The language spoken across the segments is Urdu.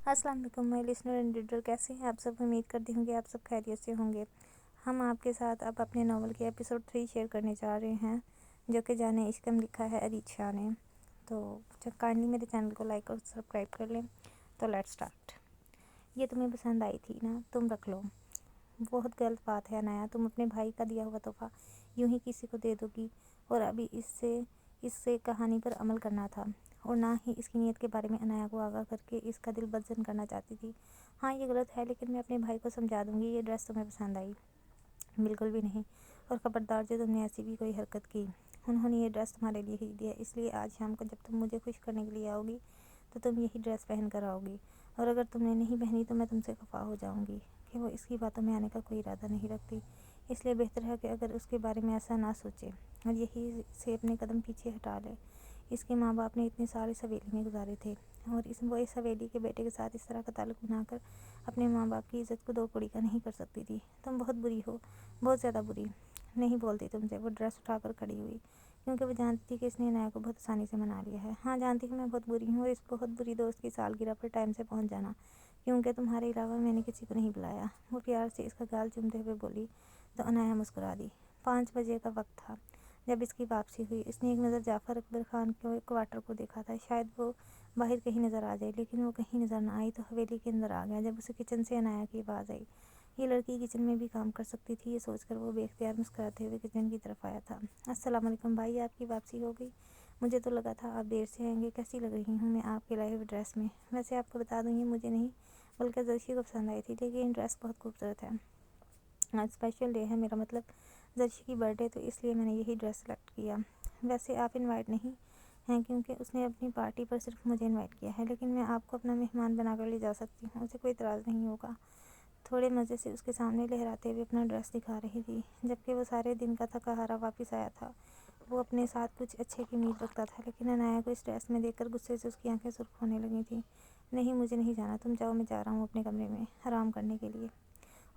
السلام علیکم مائی لسنر اینڈ ریڈر، کیسے ہیں آپ سب؟ امید کرتی ہوں کہ آپ سب خیریت سے ہوں گے۔ ہم آپ کے ساتھ اب اپنے ناول کے ایپیسوڈ 3 شیئر کرنے جا رہے ہیں، جو کہ جانے عشقم لکھا ہے اریت شاہ نے۔ تو کائنڈلی میرے چینل کو لائک اور سبسکرائب کر لیں۔ تو لیٹ سٹارٹ۔ یہ تمہیں پسند آئی تھی نا، تم رکھ لو۔ بہت غلط بات ہے انایا، تم اپنے بھائی کا دیا ہوا تحفہ یوں ہی کسی کو دے دو گی، اور ابھی اس سے کہانی پر عمل کرنا تھا، اور نہ ہی اس کی نیت کے بارے میں انایا کو آگاہ کر کے اس کا دل بدزن کرنا چاہتی تھی۔ ہاں یہ غلط ہے، لیکن میں اپنے بھائی کو سمجھا دوں گی۔ یہ ڈریس تمہیں پسند آئی؟ بالکل بھی نہیں، اور خبردار جو تم نے ایسی بھی کوئی حرکت کی۔ انہوں نے یہ ڈریس تمہارے لیے خریدی ہے، اس لیے آج شام کو جب تم مجھے خوش کرنے کے لیے آؤ گی تو تم یہی ڈریس پہن کر آؤ گی، اور اگر تم نے نہیں پہنی تو میں تم سے خفا ہو جاؤں گی کہ وہ اس کی باتوں میں آنے کا کوئی ارادہ نہیں رکھتی۔ اس لیے بہتر ہے کہ اگر اس کے بارے میں ایسا نہ سوچے اور یہی سے اپنے قدم پیچھے ہٹا لے۔ اس کے ماں باپ نے اتنے سال اس حویلی میں گزارے تھے، اور وہ اس حویلی کے بیٹے کے ساتھ اس طرح کا تعلق بنا کر اپنے ماں باپ کی عزت کو دو کوڑی کا نہیں کر سکتی تھی۔ تم بہت بری ہو، بہت زیادہ بری۔ نہیں بولتی تم سے، وہ ڈریس اٹھا کر کھڑی ہوئی، کیونکہ وہ جانتی تھی کہ اس نے انایا کو بہت آسانی سے منا لیا ہے۔ ہاں جانتی ہوں میں بہت بری ہوں، اور اس بہت بری دوست کی سالگرہ پر ٹائم سے پہنچ جانا، کیونکہ تمہارے علاوہ میں نے کسی کو نہیں بلایا۔ وہ پیار سے اس کا گال چومتے ہوئے بولی تو انایا مسکرا دی۔ 5 بجے کا وقت تھا جب اس کی واپسی ہوئی۔ اس نے ایک نظر جعفر اکبر خان کے کوارٹر کو دیکھا تھا، شاید وہ باہر کہیں نظر آ جائے، لیکن وہ کہیں نظر نہ آئی تو حویلی کے اندر آ گیا۔ جب اسے کچن سے انایا کی آواز آئی، یہ لڑکی کچن میں بھی کام کر سکتی تھی، یہ سوچ کر وہ بے اختیار مسکراتے ہوئے کچن کی طرف آیا تھا۔ السلام علیکم بھائی، آپ کی واپسی ہو گئی؟ مجھے تو لگا تھا آپ دیر سے آئیں گے۔ کیسی لگ رہی ہوں میں آپ کے لائے ہوئے ڈریس میں؟ ویسے آپ کو بتا دوں، یہ مجھے نہیں بلکہ زرشی کو پسند آئی تھی، لیکن ڈریس بہت خوبصورت ہے۔ آج اسپیشل ڈے ہے، میرا مطلب زرشی کی برتھ ڈے، تو اس لیے میں نے یہی ڈریس سلیکٹ کیا۔ ویسے آپ انوائٹ نہیں ہیں، کیونکہ اس نے اپنی پارٹی پر صرف مجھے انوائٹ کیا ہے، لیکن میں آپ کو اپنا مہمان بنا کر لے جا سکتی ہوں، اسے کوئی اعتراض نہیں ہوگا۔ تھوڑے مزے سے اس کے سامنے لہراتے ہوئے اپنا ڈریس دکھا رہی تھی، جبکہ وہ سارے دن کا تھکا ہارا واپس آیا تھا۔ وہ اپنے ساتھ کچھ اچھے کی امید رکھتا تھا، لیکن انایا کو اس ڈریس میں دیکھ کر غصے سے اس کی آنکھیں سرخ ہونے لگی تھیں۔ نہیں مجھے نہیں جانا، تم جاؤ، میں جا رہا ہوں اپنے کمرے میں آرام کرنے کے لیے،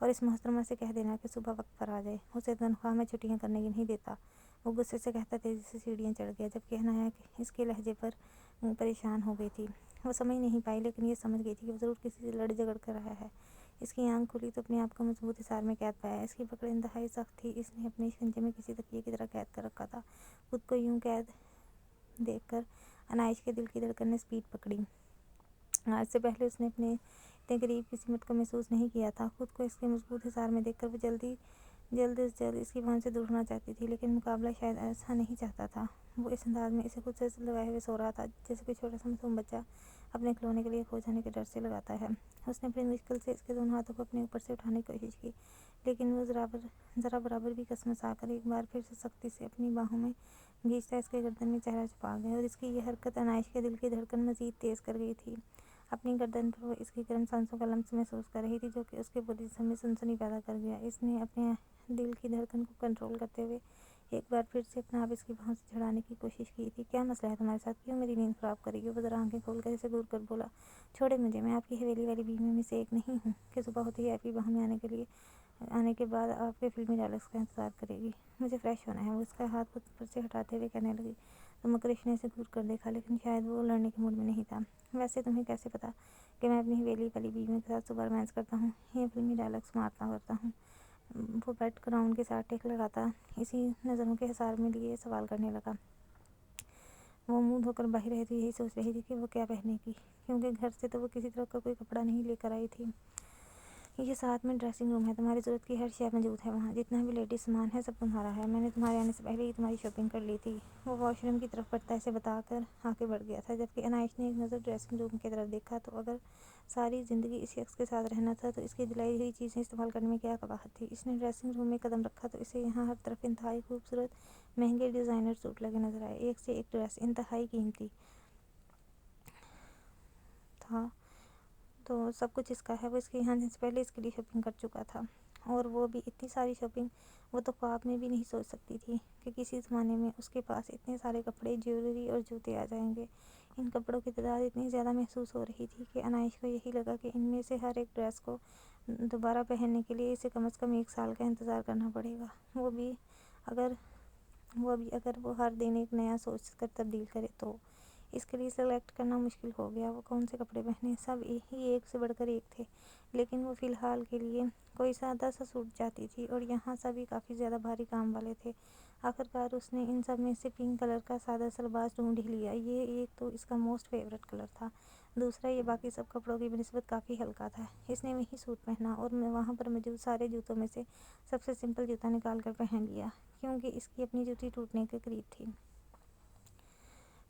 اور اس محترمہ سے کہہ دینا کہ صبح وقت پر آ جائے، اسے تنخواہ میں چھٹیاں کرنے کی نہیں دیتا۔ وہ غصے سے کہتا تیزی سے سیڑھیاں چڑھ گیا، جبکہ انایا اس کے لہجے پر پریشان ہو گئی تھی۔ وہ سمجھ نہیں پائی، لیکن یہ سمجھ گئی تھی کہ وہ ضرور کسی سے لڑ جھگڑ کر آیا ہے۔ اس کی آنکھ کھلی تو اپنے آپ کو مضبوط حصار میں قید پایا۔ اس کی پکڑ انتہائی سخت تھی، اس نے اپنے شکنجے میں کسی تکیے کی طرح قید کر رکھا تھا۔ خود کو یوں قید دیکھ کر انائش کے دل کی دھڑکن نے سپیڈ پکڑی۔ آج سے پہلے اس نے اپنے اتنے قریب کسی مت کو محسوس نہیں کیا تھا۔ خود کو اس کے مضبوط حصار میں دیکھ کر وہ جلد از جلد اس کی پہنچ سے دور ہونا چاہتی تھی، لیکن مقابلہ شاید ایسا نہیں چاہتا تھا۔ وہ اس انداز میں اسے خود سے لگائے ہوئے سو رہا تھا، جیسے کوئی چھوٹا سا معصوم بچہ اپنے کھلونے کے لیے کھو جانے کے ڈر سے لگاتا ہے۔ اس نے بڑی مشکل سے اس کے دونوں ہاتھوں کو اپنے اوپر سے اٹھانے کی کوشش کی، لیکن وہ ذرا برابر بھی کسمسا کر ایک بار پھر سے سختی سے اپنی باہوں میں کھینچتا اس کے گردن میں چہرہ چھپا گیا، اور اس کی یہ حرکت انائش کے دل کی دھڑکن مزید تیز کر گئی تھی۔ اپنی گردن پر وہ اس کی گرم سانسوں کا لمس محسوس کر رہی تھی، جو کہ اس کے پورے جسم میں سنسنی پیدا کر گیا۔ اس نے اپنے دل کی دھڑکن کو کنٹرول کرتے ہوئے ایک بار پھر سے اپنا آپ اس کی باہوں سے چھڑانے کی کوشش کی تھی۔ کیا مسئلہ ہے تمہارے ساتھ؟ کیوں میری نیند خراب کرے گی؟ وہ ذرا آنکھیں کھول کر اسے گور کر بولا۔ چھوڑے مجھے، میں آپ کی حویلی والی بیویوں میں سے ایک نہیں ہوں کہ صبح ہوتے ہی آپ کی باہوں میں آنے کے بعد آپ کے فلمی ڈائلاگز کا انتظار کرے گی۔ مجھے فریش ہونا ہے۔ وہ اس کا ہاتھ خود پر سے ہٹاتے ہوئے کہنے لگی تو مکرش نے اسے گور کر دیکھا، لیکن شاید وہ لڑنے کے موڈ میں نہیں تھا۔ ویسے تمہیں کیسے پتا کہ میں اپنی حویلی والی بیویوں کے ساتھ صبح رومانس کرتا ہوں یا فلمی ڈائلاگز مارتا کرتا ہوں؟ وہ بیڈ گراؤنڈ کے ساتھ ٹیک لگاتا اسی نظروں کے حصار میں لیے سوال کرنے لگا۔ وہ منہ دھو کر باہر رہی تھی، یہی سوچ رہی تھی کہ وہ کیا پہنے گی، کیونکہ گھر سے تو وہ کسی طرح کا کوئی کپڑا نہیں لے کر آئی تھی۔ یہ ساتھ میں ڈریسنگ روم ہے، تمہاری ضرورت کی ہر شے موجود ہے وہاں، جتنا بھی لیڈیز سامان ہے سب تمہارا ہے۔ میں نے تمہارے آنے سے پہلے ہی تمہاری شاپنگ کر لی تھی۔ وہ واش روم کی طرف بڑھتا اسے بتا کر آگے بڑھ گیا تھا، جبکہ انائش نے ایک نظر ڈریسنگ روم کی طرف دیکھا تو اگر ساری زندگی اس شخص کے ساتھ رہنا تھا تو اس کی دلائی ہوئی چیزیں استعمال کرنے میں کیا قباحت تھی۔ اس نے ڈریسنگ روم میں قدم رکھا تو اسے یہاں ہر طرف انتہائی خوبصورت مہنگے ڈیزائنر سوٹ لگے نظر آئے، ایک سے ایک ڈریس انتہائی قیمتی تھا۔ تو سب کچھ اس کا ہے، وہ اس کے یہاں آنے سے پہلے اس کے لیے شاپنگ کر چکا تھا، اور وہ بھی اتنی ساری شاپنگ وہ تو خواب میں بھی نہیں سوچ سکتی تھی کہ کسی زمانے میں اس کے پاس اتنے سارے کپڑے، جیولری اور جوتے آ جائیں گے۔ ان کپڑوں کی تعداد اتنی زیادہ محسوس ہو رہی تھی کہ انائش کو یہی لگا کہ ان میں سے ہر ایک ڈریس کو دوبارہ پہننے کے لیے اسے کم از کم 1 سال کا انتظار کرنا پڑے گا، وہ بھی اگر وہ ہر دن ایک نیا سوچ کر تبدیل کرے تو۔ اس کے لیے سلیکٹ کرنا مشکل ہو گیا وہ کون سے کپڑے پہنے۔ سب ہی ایک سے بڑھ کر ایک تھے، لیکن وہ فی الحال کے لیے کوئی سادہ سا سوٹ چاہتی تھی، اور یہاں سبھی کافی زیادہ بھاری کام والے تھے۔ آخرکار اس نے ان سب میں سے پنک کلر کا سادہ سا لباس ڈھونڈ ہی لیا۔ یہ ایک تو اس کا موسٹ فیوریٹ کلر تھا، دوسرا یہ باقی سب کپڑوں کی بنسبت کافی ہلکا تھا۔ اس نے وہی سوٹ پہنا اور وہاں پر موجود سارے جوتوں میں سے سب سے سمپل جوتا نکال کر پہن لیا، کیونکہ اس کی اپنی جوتی ٹوٹنے کے قریب تھی۔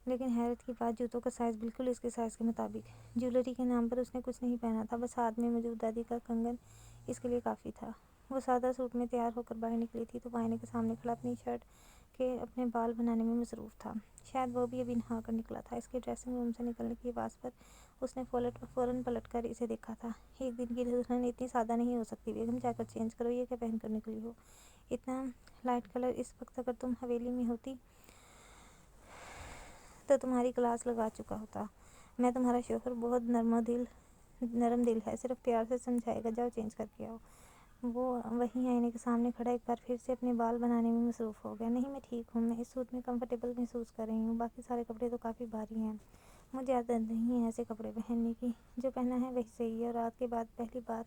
لیکن حیرت کی بات، جوتوں کا سائز بالکل اس کے سائز کے مطابق۔ جیولری کے نام پر اس نے کچھ نہیں پہنا تھا، بس ہاتھ میں موجود دادی کا کنگن اس کے لیے کافی تھا۔ وہ سادہ سوٹ میں تیار ہو کر باہر نکلی تھی تو آئینے کے سامنے کھڑا اپنی شرٹ کے اپنے بال بنانے میں مصروف تھا۔ شاید وہ بھی ابھی نہا کر نکلا تھا۔ اس کے ڈریسنگ روم سے نکلنے کی آواز پر اس نے فوراً پلٹ کر اسے دیکھا تھا۔ ایک دن کی دلہن اتنی سادہ نہیں ہو سکتی بیگم، جا کر چینج کرو، یہ کیا پہن کر نکلی ہو؟ اتنا لائٹ کلر! اس وقت اگر تم حویلی میں ہوتی تو تمہاری کلاس لگا چکا ہوتا۔ میں تمہارا شوہر بہت نرم دل ہے، صرف پیار سے سمجھائے گا، جاؤ چینج کر کے آؤ۔ وہ وہیں آئینے کے سامنے کھڑا ایک بار پھر سے اپنے بال بنانے میں مصروف ہو گیا۔ نہیں، میں ٹھیک ہوں، میں اس سوٹ میں کمفرٹیبل محسوس کر رہی ہوں، باقی سارے کپڑے تو کافی بھاری ہیں، مجھے عادت نہیں ہے ایسے کپڑے پہننے کی، جو پہنا ہے وہی صحیح ہے۔ اور رات کے بعد پہلی بار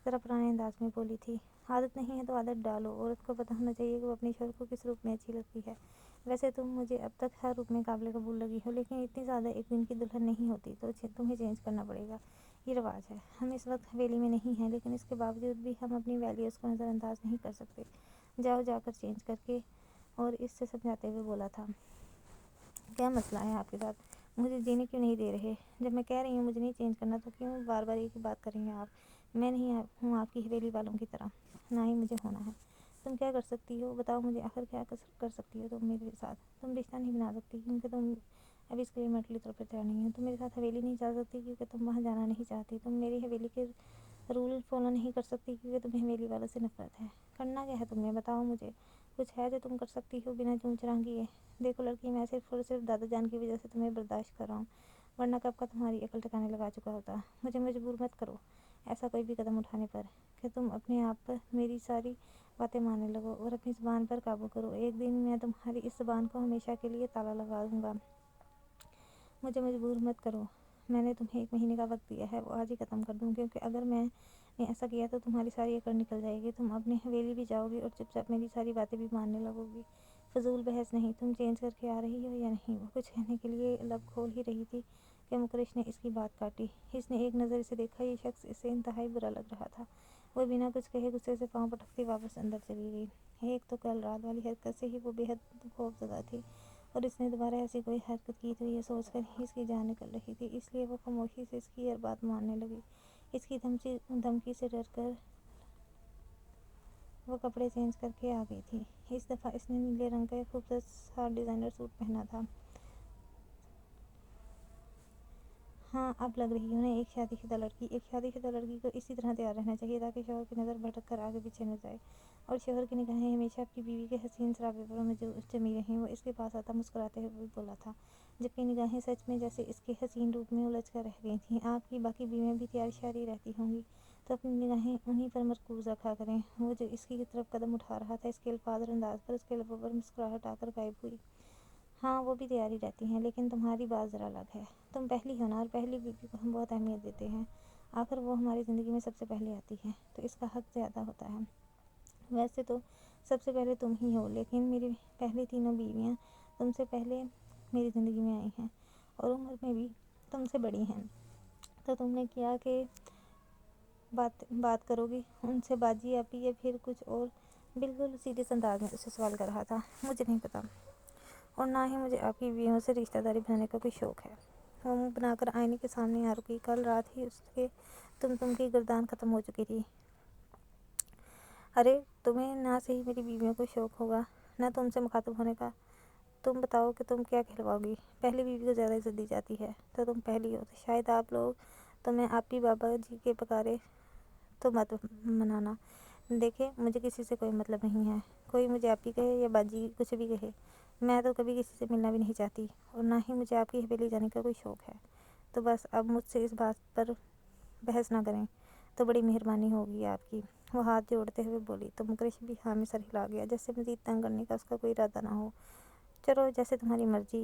ذرا پرانے انداز میں بولی تھی۔ عادت نہیں ہے تو عادت ڈالو، عورت کو پتہ ہونا چاہیے کہ وہ اپنے شوہر کو کس روپ میں اچھی لگتی ہے۔ ویسے تم مجھے اب تک ہر روپ میں قابل قبول لگی ہو، لیکن اتنی زیادہ ایک دن کی دلہن نہیں ہوتی تو تمہیں چینج کرنا پڑے گا، یہ رواج ہے۔ ہم اس وقت حویلی میں نہیں ہیں، لیکن اس کے باوجود بھی ہم اپنی ویلیوز کو نظر انداز نہیں کر سکتے۔ جاؤ، جا کر چینج کر کے۔ اور اس سے سمجھاتے ہوئے بولا تھا، کیا مسئلہ ہے آپ کے ساتھ؟ مجھے جینے کیوں نہیں دے رہے؟ جب میں کہہ رہی ہوں مجھے نہیں چینج کرنا تو کیوں بار بار ایک ہی بات کر رہی ہیں آپ؟ میں نہیں ہوں آپ کی حویلی والوں کی طرح، نہ ہی مجھے ہونا ہے۔ تم کیا کر سکتی ہو بتاؤ مجھے، آخر کیا کر سکتی ہو تم میرے ساتھ؟ تم رشتہ نہیں بنا سکتی کیونکہ تم ابھی اس کے لیے مینٹلی طور پر تیار نہیں ہو۔ تم میرے ساتھ حویلی نہیں جا سکتی کیونکہ تم وہاں جانا نہیں چاہتی۔ تم میری حویلی کے رول فالو نہیں کر سکتی کیونکہ تمہیں حویلی والوں سے نفرت ہے۔ کرنا کیا ہے تمہیں؟ بتاؤ مجھے، کچھ ہے جو تم کر سکتی ہو بنا چون چران کیے؟ دیکھو لڑکی، میں صرف اور صرف دادا جان کی وجہ سے تمہیں برداشت کر رہا ہوں، ورنہ کب کا تمہاری عقل ٹھکانے لگا چکا ہوتا۔ مجھے مجبور مت کرو ایسا کوئی بھی قدم اٹھانے پر کہ تم اپنے آپ پر میری ساری باتیں ماننے لگو، اور اپنی زبان پر قابو کرو۔ ایک دن میں تمہاری اس زبان کو ہمیشہ کے لیے تالا لگا دوں گا۔ مجھے مجبور مت کرو، میں نے تمہیں 1 مہینے کا وقت دیا ہے، وہ آج ہی ختم کر دوں، کیونکہ اگر میں نے ایسا کیا تو تمہاری ساری اکڑ نکل جائے گی، تم اپنی حویلی بھی جاؤ گی اور چپ چاپ میری ساری باتیں بھی ماننے لگو گی۔ فضول بحث نہیں، تم چینج کر کے آ رہی ہو یا نہیں؟ وہ کچھ کہنے کے لیے لب کھول ہی رہی تھی کہ مکرش نے اس کی بات کاٹی۔ اس نے ایک نظر اسے دیکھا، یہ شخص اسے انتہائی برا لگ رہا تھا۔ وہ بنا کچھ کہے غصے سے پاؤں پٹکتی واپس اندر چلی گئی۔ ایک تو کل رات والی حرکت سے ہی وہ بے حد خوف زدہ تھی، اور اس نے دوبارہ ایسی کوئی حرکت کی تو یہ سوچ کر ہی اس کی جان نکل رہی تھی، اس لیے وہ خاموشی سے اس کی ہر بات ماننے لگی۔ اس کی دھمکی سے ڈر کر وہ کپڑے چینج کر کے آ گئی تھی۔ اس دفعہ اس نے نیلے رنگ کا ایک خوبصورت سا ڈیزائنر سوٹ پہنا تھا۔ ہاں، اب لگ رہی ہوں نا ایک شادی شدہ لڑکی۔ ایک شادی شدہ لڑکی کو اسی طرح تیار رہنا چاہیے تاکہ شوہر کی نظر بھٹک کر آگے پیچھے نہ جائے، اور شوہر کی نگاہیں ہمیشہ اپنی بیوی کے حسین سراپے پر جمی رہیں۔ وہ اس کے پاس آتا مسکراتے ہوئے بولا تھا، جبکہ نگاہیں سچ میں جیسے اس کے حسین روپ میں الجھ کر رہ گئی تھیں۔ آپ کی باقی بیویاں بھی تیار شیاری رہتی ہوں گی تو اپنی نگاہیں انہی پر مرکوز رکھا کریں۔ وہ جو اس کی طرف قدم اٹھا رہا تھا، اس کے الفاظ اور انداز پر اس کے لبوں پر مسکراہٹ آ کر غائب ہوئی۔ ہاں، وہ بھی تیار ہی رہتی ہیں، لیکن تمہاری بات ذرا الگ ہے۔ تم پہلی ہو نا، اور پہلی بیوی کو ہم بہت اہمیت دیتے ہیں، آخر وہ ہماری زندگی میں سب سے پہلے آتی ہے تو اس کا حق زیادہ ہوتا ہے۔ ویسے تو سب سے پہلے تم ہی ہو، لیکن میری پہلی تینوں بیویاں تم سے پہلے میری زندگی میں آئی ہیں، اور عمر میں بھی تم سے بڑی ہیں، تو تم نے کیا کہ بات کرو گی ان سے باجی آپی یا پھر کچھ اور؟ بالکل سیریس انداز میں اسے سوال کر رہا تھا۔ مجھے نہیں پتا، اور نہ ہی مجھے آپ کی بیویوں سے رشتہ داری بنانے کا کوئی شوق ہے۔ وہ منہ بنا کر آئینے کے سامنے آ رکی۔ کل رات ہی اس کے تم کی گردان ختم ہو چکی تھی۔ ارے تمہیں نہ صحیح میری بیویوں کو شوق ہوگا، نہ تم سے مخاطب ہونے کا۔ تم بتاؤ کہ تم کیا کہلواؤ گی؟ پہلی بیوی کو زیادہ عزت دی جاتی ہے، تو تم پہلی ہو، تو شاید آپ لوگ تمہیں آپی بابا جی کے پکارے تو مت منانا۔ دیکھیں، مجھے کسی سے کوئی مطلب نہیں ہے، کوئی مجھے آپی کہے یا باجی کچھ بھی کہے، میں تو کبھی کسی سے ملنا بھی نہیں چاہتی، اور نہ ہی مجھے آپ کی حویلی جانے کا کوئی شوق ہے۔ تو بس اب مجھ سے اس بات پر بحث نہ کریں تو بڑی مہربانی ہوگی آپ کی، وہ ہاتھ جوڑتے ہوئے بولی۔ تو مکرش بھی ہاں میں سر ہلا گیا، جیسے مزید تنگ کرنے کا اس کا کوئی ارادہ نہ ہو۔ چلو جیسے تمہاری مرضی،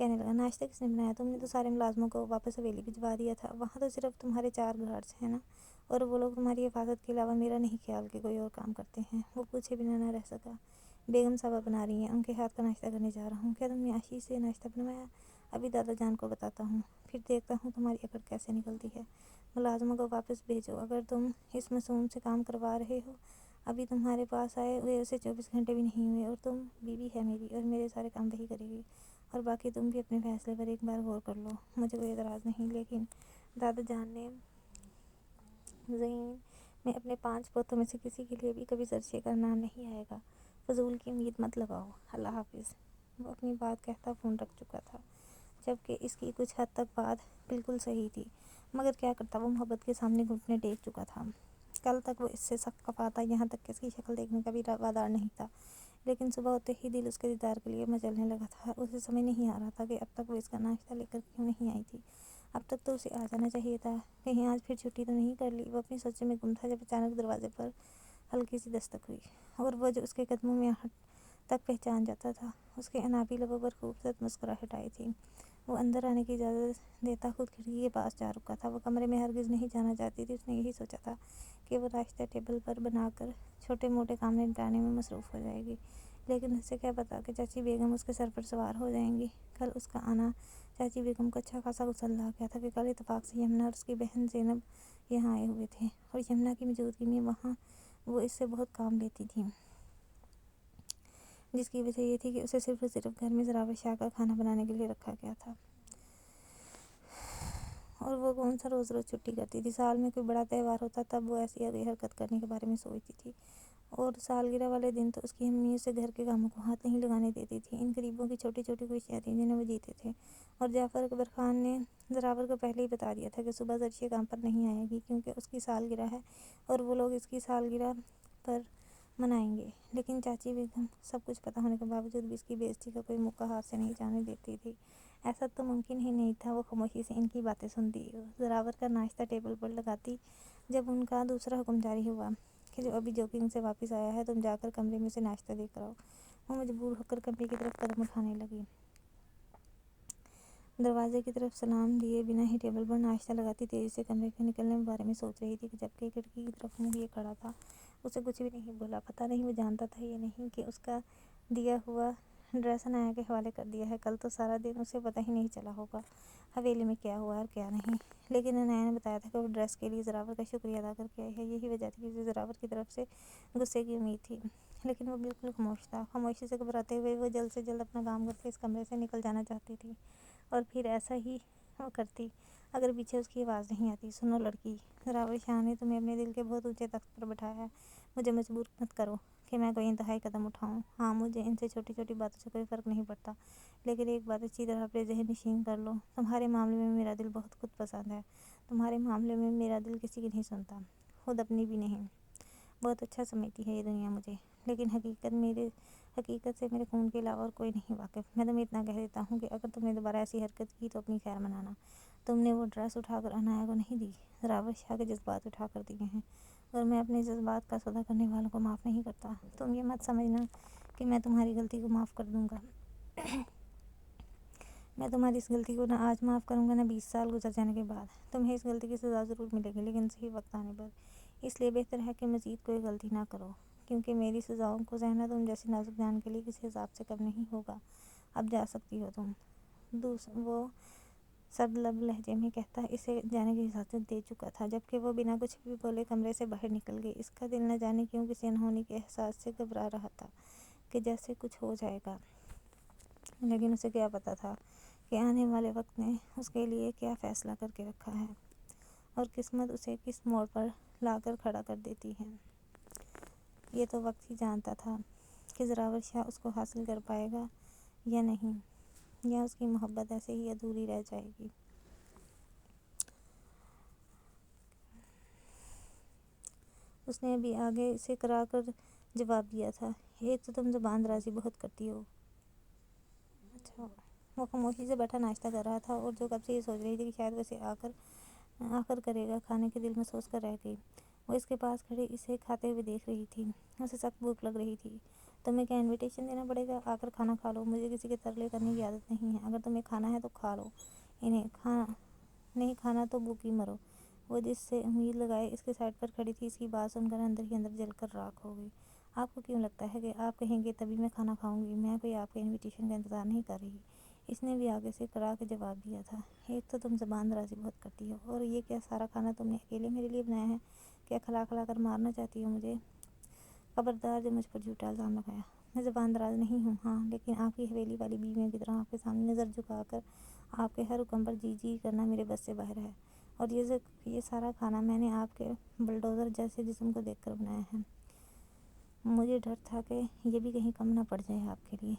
کہنے لگا ناشتہ کس نے بنایا؟ تم نے تو سارے ملازموں کو واپس حویلی بھجوا دیا تھا، وہاں تو صرف تمہارے 4 گارڈز ہیں نا، اور وہ لوگ تمہاری حفاظت کے علاوہ میرا نہیں خیال کہ کوئی اور کام کرتے ہیں۔ وہ پوچھے بنا نہ رہ سکا۔ بیگم صاحبہ بنا رہی ہیں، ان کے ہاتھ کا ناشتہ کرنے جا رہا ہوں۔ کیا تم نے آشیش سے ناشتہ بنوایا؟ ابھی دادا جان کو بتاتا ہوں، پھر دیکھتا ہوں تمہاری اکڑ کیسے نکلتی ہے۔ ملازموں کو واپس بھیجو، اگر تم اس معصوم سے کام کروا رہے ہو۔ ابھی تمہارے پاس آئے ہوئے اسے 24 گھنٹے بھی نہیں ہوئے، اور تم بیوی ہے میری، اور میرے سارے کام وہی کرے گی، اور باقی تم بھی اپنے فیصلے پر ایک بار غور کر لو۔ مجھے کوئی اعتراض نہیں، لیکن دادا جان نے زمین میں اپنے 5 پوتوں میں سے کسی کے لیے بھی کبھی سرچے کا نام نہیں آئے گا۔ فضول کی امید مت لگاؤ۔ اللہ حافظ۔ وہ اپنی بات کہتا فون رکھ چکا تھا، جبکہ اس کی کچھ حد تک بات بالکل صحیح تھی، مگر کیا کرتا، وہ محبت کے سامنے گھٹنے ٹیک چکا تھا۔ کل تک وہ اس سے سخت خفا تھا، یہاں تک کہ اس کی شکل دیکھنے کا بھی روادار نہیں تھا، لیکن صبح ہوتے ہی دل اس کے دیدار کے لیے مچلنے لگا تھا۔ اسے سمجھ نہیں آ رہا تھا کہ اب تک وہ اس کا ناشتہ لے کر کیوں نہیں آئی تھی۔ اب تک تو اسے آ جانا چاہیے تھا، کہیں آج پھر چھٹی تو نہیں کر لی۔ وہ اپنی سوچوں میں گم تھا جب اچانک دروازے پر ہلکی سی دستک ہوئی، اور وہ جو اس کے قدموں میں آہٹ تک پہچان جاتا تھا، اس کے انابی لبوں پر خوبصورت مسکراہٹ آئی تھی۔ وہ اندر آنے کی اجازت دیتا خود کھڑکی کے پاس جا رکا تھا۔ وہ کمرے میں ہرگز نہیں جانا چاہتی تھی۔ اس نے یہی سوچا تھا کہ وہ ناشتہ ٹیبل پر بنا کر چھوٹے موٹے کام نپٹانے میں مصروف ہو جائے گی، لیکن اسے کیا پتا کہ چاچی بیگم اس کے سر پر سوار ہو جائیں گی۔ کل اس کا آنا چاچی بیگم کو اچھا خاصا غسل آ گیا تھا کہ کل اتفاق سے یمنا اور اس کی بہن زینب یہاں آئے ہوئے تھے، اور یمنا کی موجودگی میں وہاں وہ اس سے بہت کام لیتی تھی، جس کی وجہ یہ تھی کہ اسے صرف اور صرف گھر میں زراور شاہ کا کھانا بنانے کے لیے رکھا گیا تھا، اور وہ کون سا روز روز چھٹی کرتی تھی۔ سال میں کوئی بڑا تہوار ہوتا تب وہ ایسی اگئی حرکت کرنے کے بارے میں سوچتی تھی، اور سالگرہ والے دن تو اس کی امی اسے گھر کے کاموں کو ہاتھ نہیں لگانے دیتی تھی۔ ان غریبوں کی چھوٹی چھوٹی خوشیاں تھیں جنہیں وہ جیتے تھے، اور جعفر اکبر خان نے زراور کو پہلے ہی بتا دیا تھا کہ صبح زرشی کام پر نہیں آئے گی، کیونکہ اس کی سالگرہ ہے اور وہ لوگ اس کی سالگرہ پر منائیں گے۔ لیکن چاچی بیگم سب کچھ پتہ ہونے کے باوجود بھی اس کی بے عزتی کا کوئی موقع ہاتھ سے نہیں جانے دیتی تھی۔ ایسا تو ممکن ہی نہیں تھا۔ وہ خاموشی سے ان کی باتیں سنتی، زراور کا ناشتہ ٹیبل پر لگاتی۔ جب ان کا دوسرا حکم جاری ہوا کہ جو ابھی جوگنگ سے واپس آیا ہے تم جا کر کمرے میں سے ناشتہ دے کر آؤ، وہ مجبور ہو کر کمرے کی طرف قدم اٹھانے لگی۔ دروازے کی طرف سلام دیے بنا ہی ٹیبل پر ناشتہ لگاتی تیزی سے کمرے کے نکلنے کے بارے میں سوچ رہی تھی کہ جبکہ کھڑکی کی طرف منہ لیے کھڑا تھا، اسے کچھ بھی نہیں بولا۔ پتہ نہیں وہ جانتا تھا یا نہیں کہ اس کا دیا ہوا ڈریس عنایا کے حوالے کر دیا ہے۔ کل تو سارا دن اسے پتہ ہی نہیں چلا ہوگا حویلی میں کیا ہوا اور کیا نہیں، لیکن عنایا نے بتایا تھا کہ وہ ڈریس کے لیے زراور کا شکریہ ادا کر کے آئی ہے۔ یہی وجہ تھی کہ اسے زراور کی طرف سے غصے کی امید تھی، لیکن وہ بالکل خاموش تھا۔ خاموشی سے گھبراتے ہوئے وہ جلد سے جلد اپنا کام کر کے اس کمرے سے نکل جانا چاہتی تھی، اور پھر ایسا ہی وہ کرتی اگر پیچھے اس کی آواز نہیں آتی، سنو لڑکی، زراور شاہ نے تمہیں اپنے دل کے بہت اونچے تخت پر بٹھایا ہے، مجھے مجبور مت کرو کہ میں کوئی انتہائی قدم اٹھاؤں۔ ہاں، مجھے ان سے چھوٹی چھوٹی باتوں سے کوئی فرق نہیں پڑتا، لیکن ایک بات اچھی طرح اپنے ذہن نشین کر لو، تمہارے معاملے میں میرا دل بہت خود پسند ہے، تمہارے معاملے میں میرا دل کسی کی نہیں سنتا، خود اپنی بھی نہیں۔ بہت اچھا سمجھتی ہے یہ دنیا مجھے، لیکن حقیقت سے میرے خون کے علاوہ اور کوئی نہیں واقف۔ میں تمہیں اتنا کہہ دیتا ہوں کہ اگر تم نے دوبارہ ایسی حرکت کی تو اپنی خیر منانا۔ تم نے وہ ڈریس اٹھا کر عنایا کو نہیں دی، زراور شاہ کے جذبات اٹھا کر دیے ہیں، اور میں اپنے جذبات کا سودا کرنے والوں کو معاف نہیں کرتا۔ تم یہ مت سمجھنا کہ میں تمہاری غلطی کو معاف کر دوں گا۔ میں تمہاری اس غلطی کو نہ آج معاف کروں گا نہ 20 سال گزر جانے کے بعد۔ تمہیں اس غلطی کی سزا ضرور ملے گی، لیکن صحیح وقت آنے پر۔ اس لیے بہتر ہے کہ مزید کوئی غلطی نہ کرو، کیونکہ میری سزاؤں کو سہنا تم جیسی نازک جان کے لیے کسی عذاب سے کم نہیں ہوگا۔ اب جا سکتی ہو تم۔ وہ سرد لب لہجے میں کہتا اسے جانے کی اجازت دے چکا تھا، جبکہ وہ بنا کچھ بھی بولے کمرے سے باہر نکل گئی۔ اس کا دل نہ جانے کیوں کسی انہونی کے احساس سے گھبرا رہا تھا کہ جیسے کچھ ہو جائے گا، لیکن اسے کیا پتا تھا کہ آنے والے وقت نے اس کے لیے کیا فیصلہ کر کے رکھا ہے، اور قسمت اسے کس موڑ پر لا کر کھڑا کر دیتی ہے۔ یہ تو وقت ہی جانتا تھا کہ زراور شاہ اس کو حاصل کر پائے گا یا نہیں، یا اس کی محبت ایسے ہی ادھوری رہ جائے گی۔ اس نے ابھی آگے سے کرا کر جواب دیا تھا، ایک تو تم زبان درازی بہت کرتی ہو۔ اچھا۔ وہ خاموشی سے بیٹھا ناشتہ کر رہا تھا، اور جو کب سے یہ سوچ رہی تھی کہ شاید وہ اسے آ کر کرے گا، کھانے کے دل میں سوچ کر رہ گئی۔ وہ اس کے پاس کھڑی اسے کھاتے ہوئے دیکھ رہی تھی۔ اسے سخت بھوک لگ رہی تھی۔ تمہیں کیا انویٹیشن دینا پڑے گا؟ آ کر کھانا کھا لو، مجھے کسی کے ترلے کرنے کی عادت نہیں ہے، اگر تمہیں کھانا ہے تو کھا لو، انہیں نہیں کھانا تو بھوکی مرو۔ وہ جس سے امید لگائے اس کے سائڈ پر کھڑی تھی، اس کی بات سن کر اندر ہی اندر جل کر راکھ ہو گئی۔ آپ کو کیوں لگتا ہے کہ آپ کہیں گے تبھی میں کھانا کھاؤں گی؟ میں کوئی آپ کے انویٹیشن کا انتظار نہیں کر رہی۔ اس نے بھی آگے سے کڑا کے جواب دیا تھا۔ ایک تو تم زبان درازی بہت کرتی ہو، اور یہ کیا سارا کھانا تم نے اکیلے میرے لیے بنایا ہے؟ کیا کھلا کھلا کر مارنا چاہتی ہو مجھے؟ خبردار جو مجھ پر جھوٹا الزام لگایا۔ میں زبان دراز نہیں ہوں، ہاں، لیکن آپ کی حویلی والی بیویوں کی طرح آپ کے سامنے نظر جھکا کر آپ کے ہر حکم پر جی جی کرنا میرے بس سے باہر ہے۔ اور یہ سارا کھانا میں نے آپ کے بلڈوزر جیسے جسم کو دیکھ کر بنایا ہے۔ مجھے ڈر تھا کہ یہ بھی کہیں کم نہ پڑ جائے آپ کے لیے۔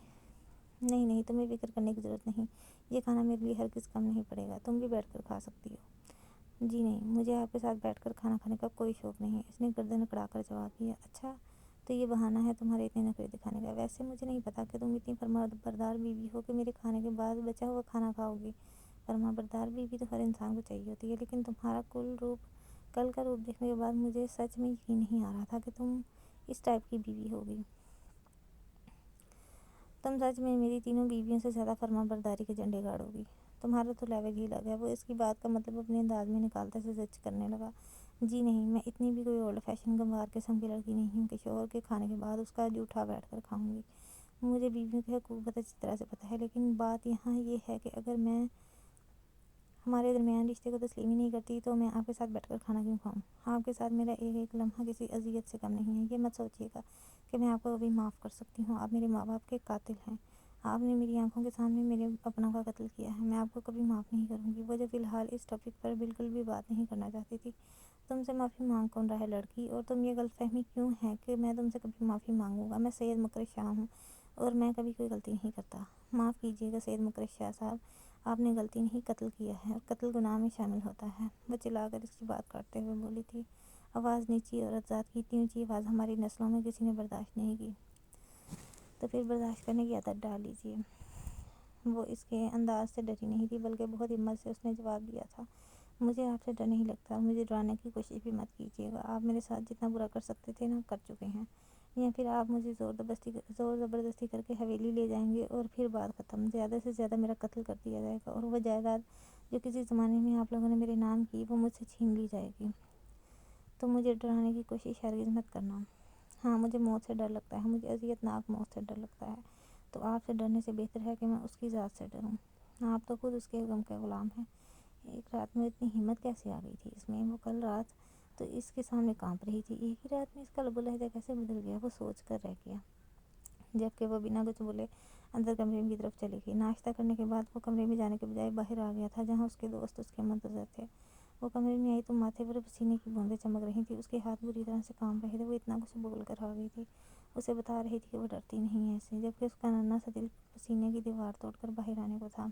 نہیں نہیں، تمہیں فکر کرنے کی ضرورت نہیں، یہ کھانا میرے لیے ہرگز کم نہیں پڑے گا، تم بھی بیٹھ کر کھا سکتی ہو۔ جی نہیں، مجھے آپ کے ساتھ بیٹھ کر کھانا کھانے کا کوئی شوق نہیں، اس نے گردن اکڑا کر جواب دیا۔ اچھا، تو یہ بہانہ ہے تمہارے اتنے نخرے دکھانے کا؟ ویسے مجھے نہیں پتا کہ تم اتنی فرما بردار بیوی ہو کہ میرے کھانے کے بعد بچا ہوا کھانا کھاؤ گی۔ فرما بردار بیوی تو ہر انسان کو چاہیے ہوتی ہے، لیکن تمہارا کل کا روپ دیکھنے کے بعد مجھے سچ میں یقین نہیں آ رہا تھا کہ تم اس ٹائپ کی بیوی ہوگی۔ تم سچ میں میری تینوں بیویوں سے زیادہ فرما برداری کے جھنڈے گاڑو گی۔ تمہارا تو لیول ہی الگ ہے۔ وہ اس کی بات کا مطلب اپنے انداز میں نکالتے سے زج کرنے لگا۔ جی نہیں، میں اتنی بھی کوئی اولڈ فیشن گنوار قسم کی لڑکی نہیں ہوں کہ شوہر کے کھانے کے بعد اس کا جوٹھا بیٹھ کر کھاؤں گی۔ مجھے بیویوں کے حقوق بہت اچھی طرح سے پتہ ہے، لیکن بات یہاں یہ ہے کہ اگر میں ہمارے درمیان رشتے کو تسلیم ہی نہیں کرتی تو میں آپ کے ساتھ بیٹھ کر کھانا کیوں کھاؤں؟ آپ کے ساتھ میرا ایک ایک لمحہ کسی اذیت سے کم نہیں ہے۔ یہ مت سوچیے گا کہ میں آپ کو کبھی معاف کر سکتی ہوں۔ آپ میرے ماں باپ کے قاتل ہیں، آپ نے میری آنکھوں کے سامنے میرے اپنوں کا قتل کیا ہے، میں آپ کو کبھی معاف نہیں کروں گی۔ وہ جو فی الحال اس ٹاپک پر بالکل بھی بات نہیں کرنا چاہتی تھی۔ تم سے معافی مانگ کون رہا ہے لڑکی؟ اور تم یہ غلط فہمی کیوں ہے کہ میں تم سے کبھی معافی مانگوں گا؟ میں سید مکرش شاہ ہوں اور میں کبھی کوئی غلطی نہیں کرتا۔ معاف کیجیے گا سید مکرش شاہ صاحب، آپ نے غلطی نہیں قتل کیا ہے، اور قتل گناہ میں شامل ہوتا ہے۔ وہ چلا کر اس کی بات کاٹتے ہوئے بولی تھی۔ آواز نیچی، عورت ذات کی اتنی اونچی آواز ہماری نسلوں میں کسی نے برداشت نہیں کی۔ تو پھر برداشت کرنے کی عادت ڈال لیجیے۔ وہ اس کے انداز سے ڈری نہیں تھی، بلکہ بہت ہمت سے اس نے جواب دیا تھا۔ مجھے آپ سے ڈر نہیں لگتا، مجھے ڈرانے کی کوشش بھی مت کیجیے گا۔ آپ میرے ساتھ جتنا برا کر سکتے تھے نا، کر چکے ہیں۔ یا پھر آپ مجھے زور زبردستی کر کے حویلی لے جائیں گے اور پھر بات ختم، زیادہ سے زیادہ میرا قتل کر دیا جائے گا، اور وہ جائیداد جو کسی زمانے میں آپ لوگوں نے میرے نام کی وہ مجھ سے چھین لی جائے گی۔ تو مجھے ڈرانے کی کوشش ہرگز مت کرنا۔ ہاں، مجھے موت سے ڈر لگتا ہے، مجھے اذیت ناک موت سے ڈر لگتا ہے۔ تو آپ سے ڈرنے سے بہتر ہے کہ میں اس کی ذات سے ڈروں۔ آپ تو خود اس کے حکم کے غلام ہیں۔ ایک رات میں اتنی ہمت کیسے آ گئی تھی اس میں؟ وہ کل رات تو اس کے سامنے کانپ رہی تھی، ایک ہی رات میں اس کا لب و لہجہ کیسے بدل گیا؟ وہ سوچ کر رہ گیا، جبکہ وہ بنا کچھ بولے اندر کمرے کی طرف چلی گئی۔ ناشتہ کرنے کے بعد وہ کمرے میں جانے کے بجائے باہر آ گیا تھا، جہاں اس کے دوست اس کے منتظر تھے۔ وہ کمرے میں آئی تو ماتھے پر پسینے کی بوندیں چمک رہی تھیں، اس کے ہاتھ بری طرح سے کانپ رہے تھے۔ وہ اتنا کچھ بول کر آ گئی تھی، اسے بتا رہی تھی کہ وہ ڈرتی نہیں ہے اس سے، جبکہ اس کا ننھا سا دل پسینے کی دیوار توڑ کر باہر آنے کو تھا۔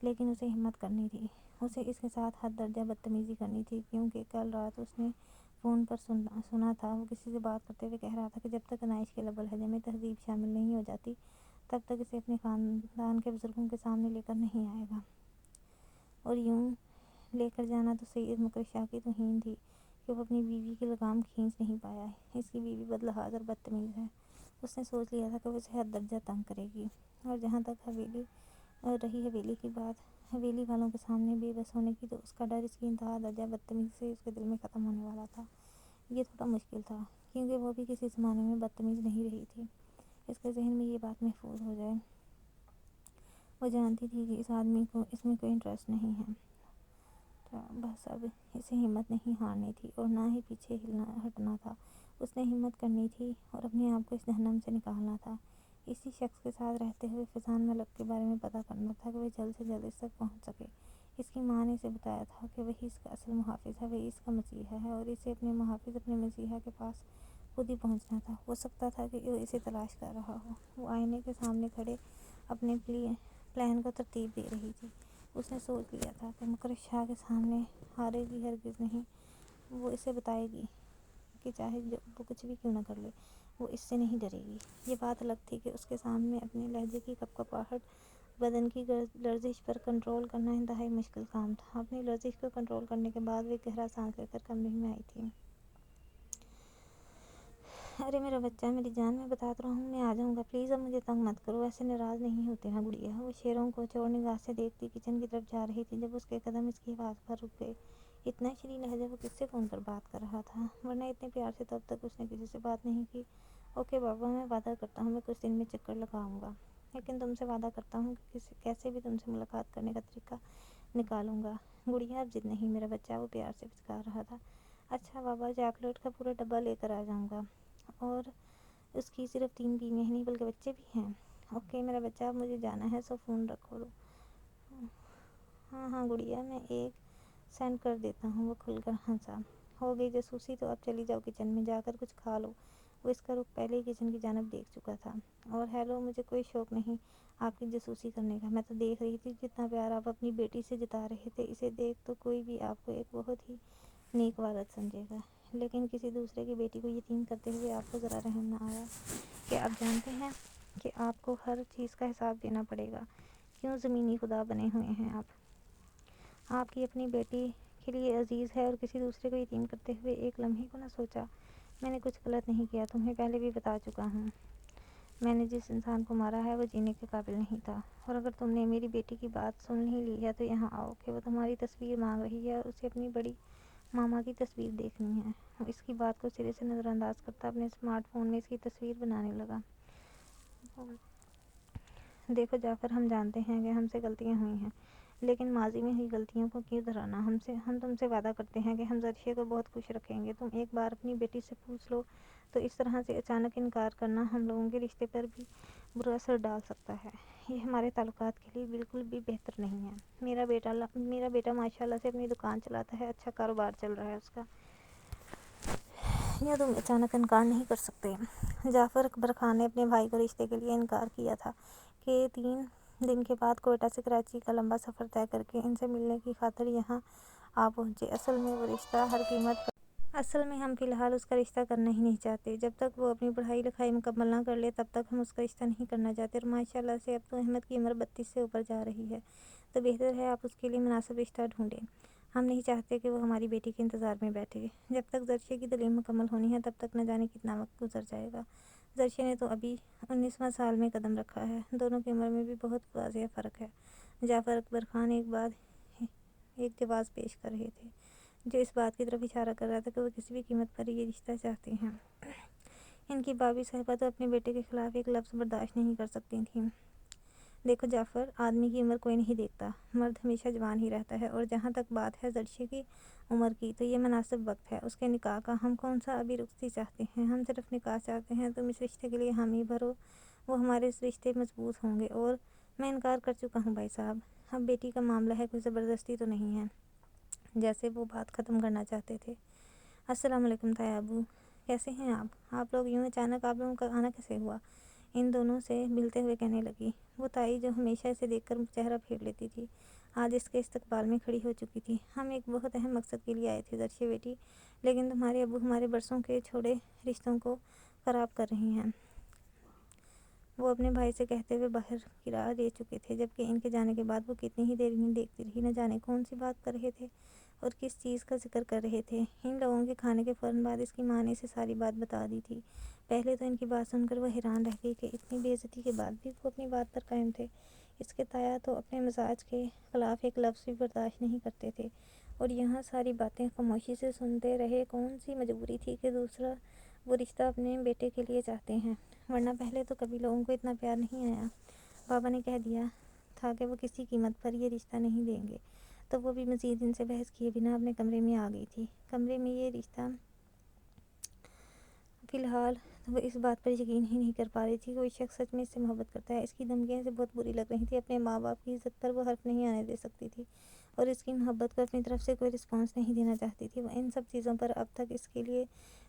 لیکن اسے ہمت کرنی تھی، اسے اس کے ساتھ حد درجہ بدتمیزی کرنی تھی، کیونکہ کل رات اس نے فون پر سنا تھا وہ کسی سے بات کرتے ہوئے کہہ رہا تھا کہ جب تک عنائش کے لب و لہجے میں تہذیب شامل نہیں ہو جاتی تب تک اسے اپنے خاندان کے بزرگوں کے سامنے لے کر نہیں آئے گا۔ اور یوں لے کر جانا تو سید مکرش شاہ کی توہین تھی کہ وہ اپنی بیوی کی لگام کھینچ نہیں پایا۔ اس کی بیوی بدلحاظ اور بدتمیز ہے۔ اس نے سوچ لیا تھا کہ وہ اسے حد درجہ تنگ کرے گی، اور جہاں تک حویلی کی بات، حویلی والوں کے سامنے بے بس ہونے کی، تو اس کا ڈر اس کی انتہا درجہ بدتمیزی سے اس کے دل میں ختم ہونے والا تھا۔ یہ تھوڑا مشکل تھا، کیونکہ وہ بھی کسی زمانے میں بدتمیز نہیں رہی تھی۔ اس کے ذہن میں یہ بات محفوظ ہو جائے۔ وہ جانتی تھی کہ اس آدمی کو اس میں کوئی انٹرسٹ نہیں ہے، بس اب اسے ہمت نہیں ہارنی تھی اور نہ ہی پیچھے ہٹنا تھا۔ اس نے ہمت کرنی تھی اور اپنے آپ کو اس جہنم سے نکالنا تھا۔ اسی شخص کے ساتھ رہتے ہوئے فیضان ملک کے بارے میں پتہ کرنا تھا کہ وہ جلد سے جلد اس تک پہنچ سکے۔ اس کی ماں نے اسے بتایا تھا کہ وہی اس کا اصل محافظ ہے، وہی اس کا مسیحا ہے، اور اسے اپنے محافظ، اپنے مسیحا کے پاس خود ہی پہنچنا تھا۔ ہو سکتا تھا کہ وہ اسے تلاش کر رہا ہو۔ وہ آئینے کے سامنے کھڑے اپنے پلان کو ترتیب دے رہی تھی۔ اس نے سوچ لیا تھا کہ مکرش شاہ کے سامنے ہارے گی ہرگز نہیں۔ وہ اسے بتائے گی کہ چاہے وہ کچھ بھی کیوں نہ کر لے، وہ اس سے نہیں ڈرے گی۔ یہ بات الگ تھی کہ اس کے سامنے اپنے لہجے کی کپکپاہٹ، بدن کی لرزش پر کنٹرول کرنا انتہائی مشکل کام تھا۔ اپنی لرزش کو کنٹرول کرنے کے بعد وہ ایک گہرا سانس لے کر کمرے میں آئی تھی۔ ارے میرا بچہ، میری جان، میں بتا تو رہا ہوں میں آ جاؤں گا، پلیز اب مجھے تنگ مت کرو، ایسے ناراض نہیں ہوتے ہیں گڑیا۔ وہ شیروں کو چور نگاہ سے دیکھتی کچن کی طرف جا رہی تھی جب اس کے قدم اس کی آواز پر رک گئے۔ اتنا شرین لہجہ، وہ کس سے فون پر بات کر رہا تھا؟ ورنہ اتنے پیار سے تو اب تک اس نے کسی سے بات نہیں کی۔ اوکے بابا، میں وعدہ کرتا ہوں میں کچھ دن میں چکر لگاؤں گا، لیکن تم سے وعدہ کرتا ہوں کہ کیسے بھی تم سے ملاقات کرنے کا طریقہ نکالوں گا۔ گڑیا اب ضد نہیں میرا بچہ، وہ پیار سے پچکار رہا تھا۔ اچھا بابا، چاکلیٹ کا پورا ڈبہ لے کر آ جاؤں گا، اور اس کی صرف 3 بیویاں نہیں بلکہ بچے بھی ہیں۔ اوکے میرا بچہ، اب مجھے جانا ہے، سو فون رکھو دو۔ ہاں ہاں گڑیا، میں ایک سینڈ کر دیتا ہوں۔ وہ کھل کر ہنسا۔ ہو گئی جاسوسی تو اب چلی جاؤ کچن میں، جا کر کچھ کھا لو۔ وہ اس کا رخ پہلے ہی کچن کی جانب دیکھ چکا تھا۔ اور ہیلو، مجھے کوئی شوق نہیں آپ کی جاسوسی کرنے کا، میں تو دیکھ رہی تھی جتنا پیار آپ اپنی بیٹی سے جتا رہے تھے، اسے دیکھ تو کوئی بھی آپ کو ایک بہت ہی نیک والد سمجھے گا، لیکن کسی دوسرے کی بیٹی کو یتیم کرتے ہوئے آپ کو ذرا رحم نہ آیا؟ کیا آپ جانتے ہیں کہ آپ کو ہر چیز کا حساب دینا پڑے گا؟ کیوں زمینی خدا بنے ہوئے ہیں آپ کی اپنی بیٹی کے لیے عزیز ہے اور کسی دوسرے کو یتیم کرتے ہوئے ایک لمحے کو نہ سوچا؟ میں نے کچھ غلط نہیں کیا، تمہیں پہلے بھی بتا چکا ہوں۔ میں نے جس انسان کو مارا ہے وہ جینے کے قابل نہیں تھا، اور اگر تم نے میری بیٹی کی بات سن ہی لی ہے تو یہاں آؤ کہ وہ تمہاری تصویر مانگ رہی ہے اور اسے اپنی بڑی ماما کی تصویر دیکھنی ہے۔ وہ اس کی بات کو سرے سے نظر انداز کرتا اپنے اسمارٹ فون میں اس کی تصویر بنانے لگا۔ دیکھو جعفر، ہم جانتے ہیں کہ ہم سے غلطیاں ہوئی ہیں، لیکن ماضی میں ہوئی غلطیوں کو کیوں دہرانا؟ ہم تم سے وعدہ کرتے ہیں کہ ہم زرشے کو بہت خوش رکھیں گے۔ تم ایک بار اپنی بیٹی سے پوچھ لو تو اس طرح سے اچانک انکار کرنا ہم لوگوں کے رشتے پر بھی برا اثر ڈال سکتا ہے۔ یہ ہمارے تعلقات کے لیے بالکل بھی بہتر نہیں ہے۔ میرا بیٹا ماشاءاللہ سے اپنی دکان چلاتا ہے، اچھا کاروبار چل رہا ہے اس کا، یہ تم اچانک انکار نہیں کر سکتے۔ جعفر اکبر خان نے اپنے بھائی کو رشتے کے لیے انکار کیا تھا کہ 3 دن کے بعد کوئٹہ سے کراچی کا لمبا سفر طے کر کے ان سے ملنے کی خاطر یہاں آ پہنچے۔ اصل میں وہ رشتہ ہر قیمت پر اصل میں ہم فی الحال اس کا رشتہ کرنا ہی نہیں چاہتے۔ جب تک وہ اپنی پڑھائی لکھائی مکمل نہ کر لے تب تک ہم اس کا رشتہ نہیں کرنا چاہتے، اور ماشاءاللہ سے اب تو احمد کی عمر 32 سے اوپر جا رہی ہے، تو بہتر ہے آپ اس کے لیے مناسب رشتہ ڈھونڈیں۔ ہم نہیں چاہتے کہ وہ ہماری بیٹی کے انتظار میں بیٹھے۔ جب تک زرشے کی تعلیم مکمل ہونی ہے تب تک نہ جانے کتنا وقت گزر جائے گا۔ زرشے نے تو ابھی 19واں سال میں قدم رکھا ہے، دونوں کی عمر میں بھی بہت واضح فرق ہے۔ جعفر اکبر خان ایک جواز پیش کر رہے تھے، جو اس بات کی طرف اشارہ کر رہا تھا کہ وہ کسی بھی قیمت پر یہ رشتہ چاہتے ہیں۔ ان کی بابی صاحبہ تو اپنے بیٹے کے خلاف ایک لفظ برداشت نہیں کر سکتی تھیں۔ دیکھو جعفر، آدمی کی عمر کوئی نہیں دیکھتا، مرد ہمیشہ جوان ہی رہتا ہے، اور جہاں تک بات ہے زرشے کی عمر کی تو یہ مناسب وقت ہے اس کے نکاح کا۔ ہم کون سا ابھی رخصتی چاہتے ہیں، ہم صرف نکاح چاہتے ہیں۔ تم اس رشتے کے لیے حامی بھرو، وہ ہمارے اس رشتے مضبوط ہوں گے۔ اور میں انکار کر چکا ہوں بھائی صاحب، اب بیٹی کا معاملہ ہے، کوئی زبردستی تو نہیں ہے، جیسے وہ بات ختم کرنا چاہتے تھے۔ السلام علیکم تایا ابو، کیسے ہیں آپ لوگ یوں اچانک آپ لوگوں کا آنا کیسے ہوا؟ ان دونوں سے ملتے ہوئے کہنے لگی۔ وہ تائی جو ہمیشہ اسے دیکھ کر چہرہ پھیر لیتی تھی، آج اس کے استقبال میں کھڑی ہو چکی تھی۔ ہم ایک بہت اہم مقصد کے لیے آئے تھے زرشے بیٹی، لیکن تمہارے ابو ہمارے برسوں کے چھوڑے رشتوں کو خراب کر رہے ہیں، وہ اپنے بھائی سے کہتے ہوئے باہر کی راہ لے چکے تھے، جبکہ ان کے جانے کے بعد وہ کتنی ہی دیر انہیں دیکھتی رہی، نہ جانے کون سی بات کر رہے تھے اور کس چیز کا ذکر کر رہے تھے۔ ان لوگوں کے کھانے کے فوراً بعد اس کی ماں نے اسے ساری بات بتا دی تھی۔ پہلے تو ان کی بات سن کر وہ حیران رہ گئی کہ اتنی بے عزتی کے بعد بھی وہ اپنی بات پر قائم تھے۔ اس کے تایا تو اپنے مزاج کے خلاف ایک لفظ بھی برداشت نہیں کرتے تھے، اور یہاں ساری باتیں خاموشی سے سنتے رہے۔ کون سی مجبوری تھی کہ دوسرا وہ رشتہ اپنے بیٹے کے لیے چاہتے ہیں، ورنہ پہلے تو کبھی لوگوں کو اتنا پیار نہیں آیا۔ بابا نے کہہ دیا تھا کہ وہ کسی قیمت پر یہ رشتہ نہیں دیں گے، تو وہ بھی مزید ان سے بحث کیے بنا اپنے کمرے میں آ گئی تھی۔ کمرے میں یہ رشتہ فی الحال وہ اس بات پر یقین ہی نہیں کر پا رہی تھی کہ کوئی شخص سچ میں اس سے محبت کرتا ہے۔ اس کی دھمکیاں اسے بہت بری لگ رہی تھیں، اپنے ماں باپ کی عزت پر وہ حرف نہیں آنے دے سکتی تھی، اور اس کی محبت کو اپنی طرف سے کوئی رسپانس نہیں دینا چاہتی تھی۔ وہ ان سب چیزوں پر اب تک اس کے لیے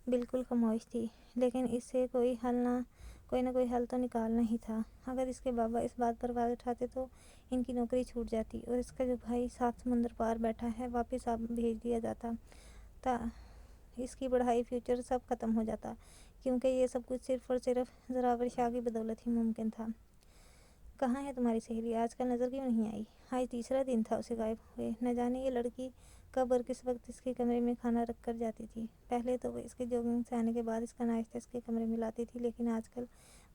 بالکل خاموش تھی، لیکن اس سے کوئی نہ کوئی حل تو نکالنا ہی تھا۔ اگر اس کے بابا اس بات پر آواز اٹھاتے تو ان کی نوکری چھوٹ جاتی، اور اس کا جو بھائی 7 سمندر پار بیٹھا ہے واپس بھیج دیا جاتا، اس کی پڑھائی، فیوچر سب ختم ہو جاتا، کیونکہ یہ سب کچھ صرف اور صرف زراور شاہ کی بدولت ہی ممکن تھا۔ کہاں ہے تمہاری سہیلی؟ آج کل نظر کیوں نہیں آئی؟ آج تیسرا دن تھا اسے غائب ہوئے، نہ جانے یہ لڑکی کب اور کس وقت اس کے کمرے میں کھانا رکھ کر جاتی تھی۔ پہلے تو وہ اس کے جوگنگ سے آنے کے بعد اس کا ناشتہ اس کے کمرے میں لاتی تھی، لیکن آج کل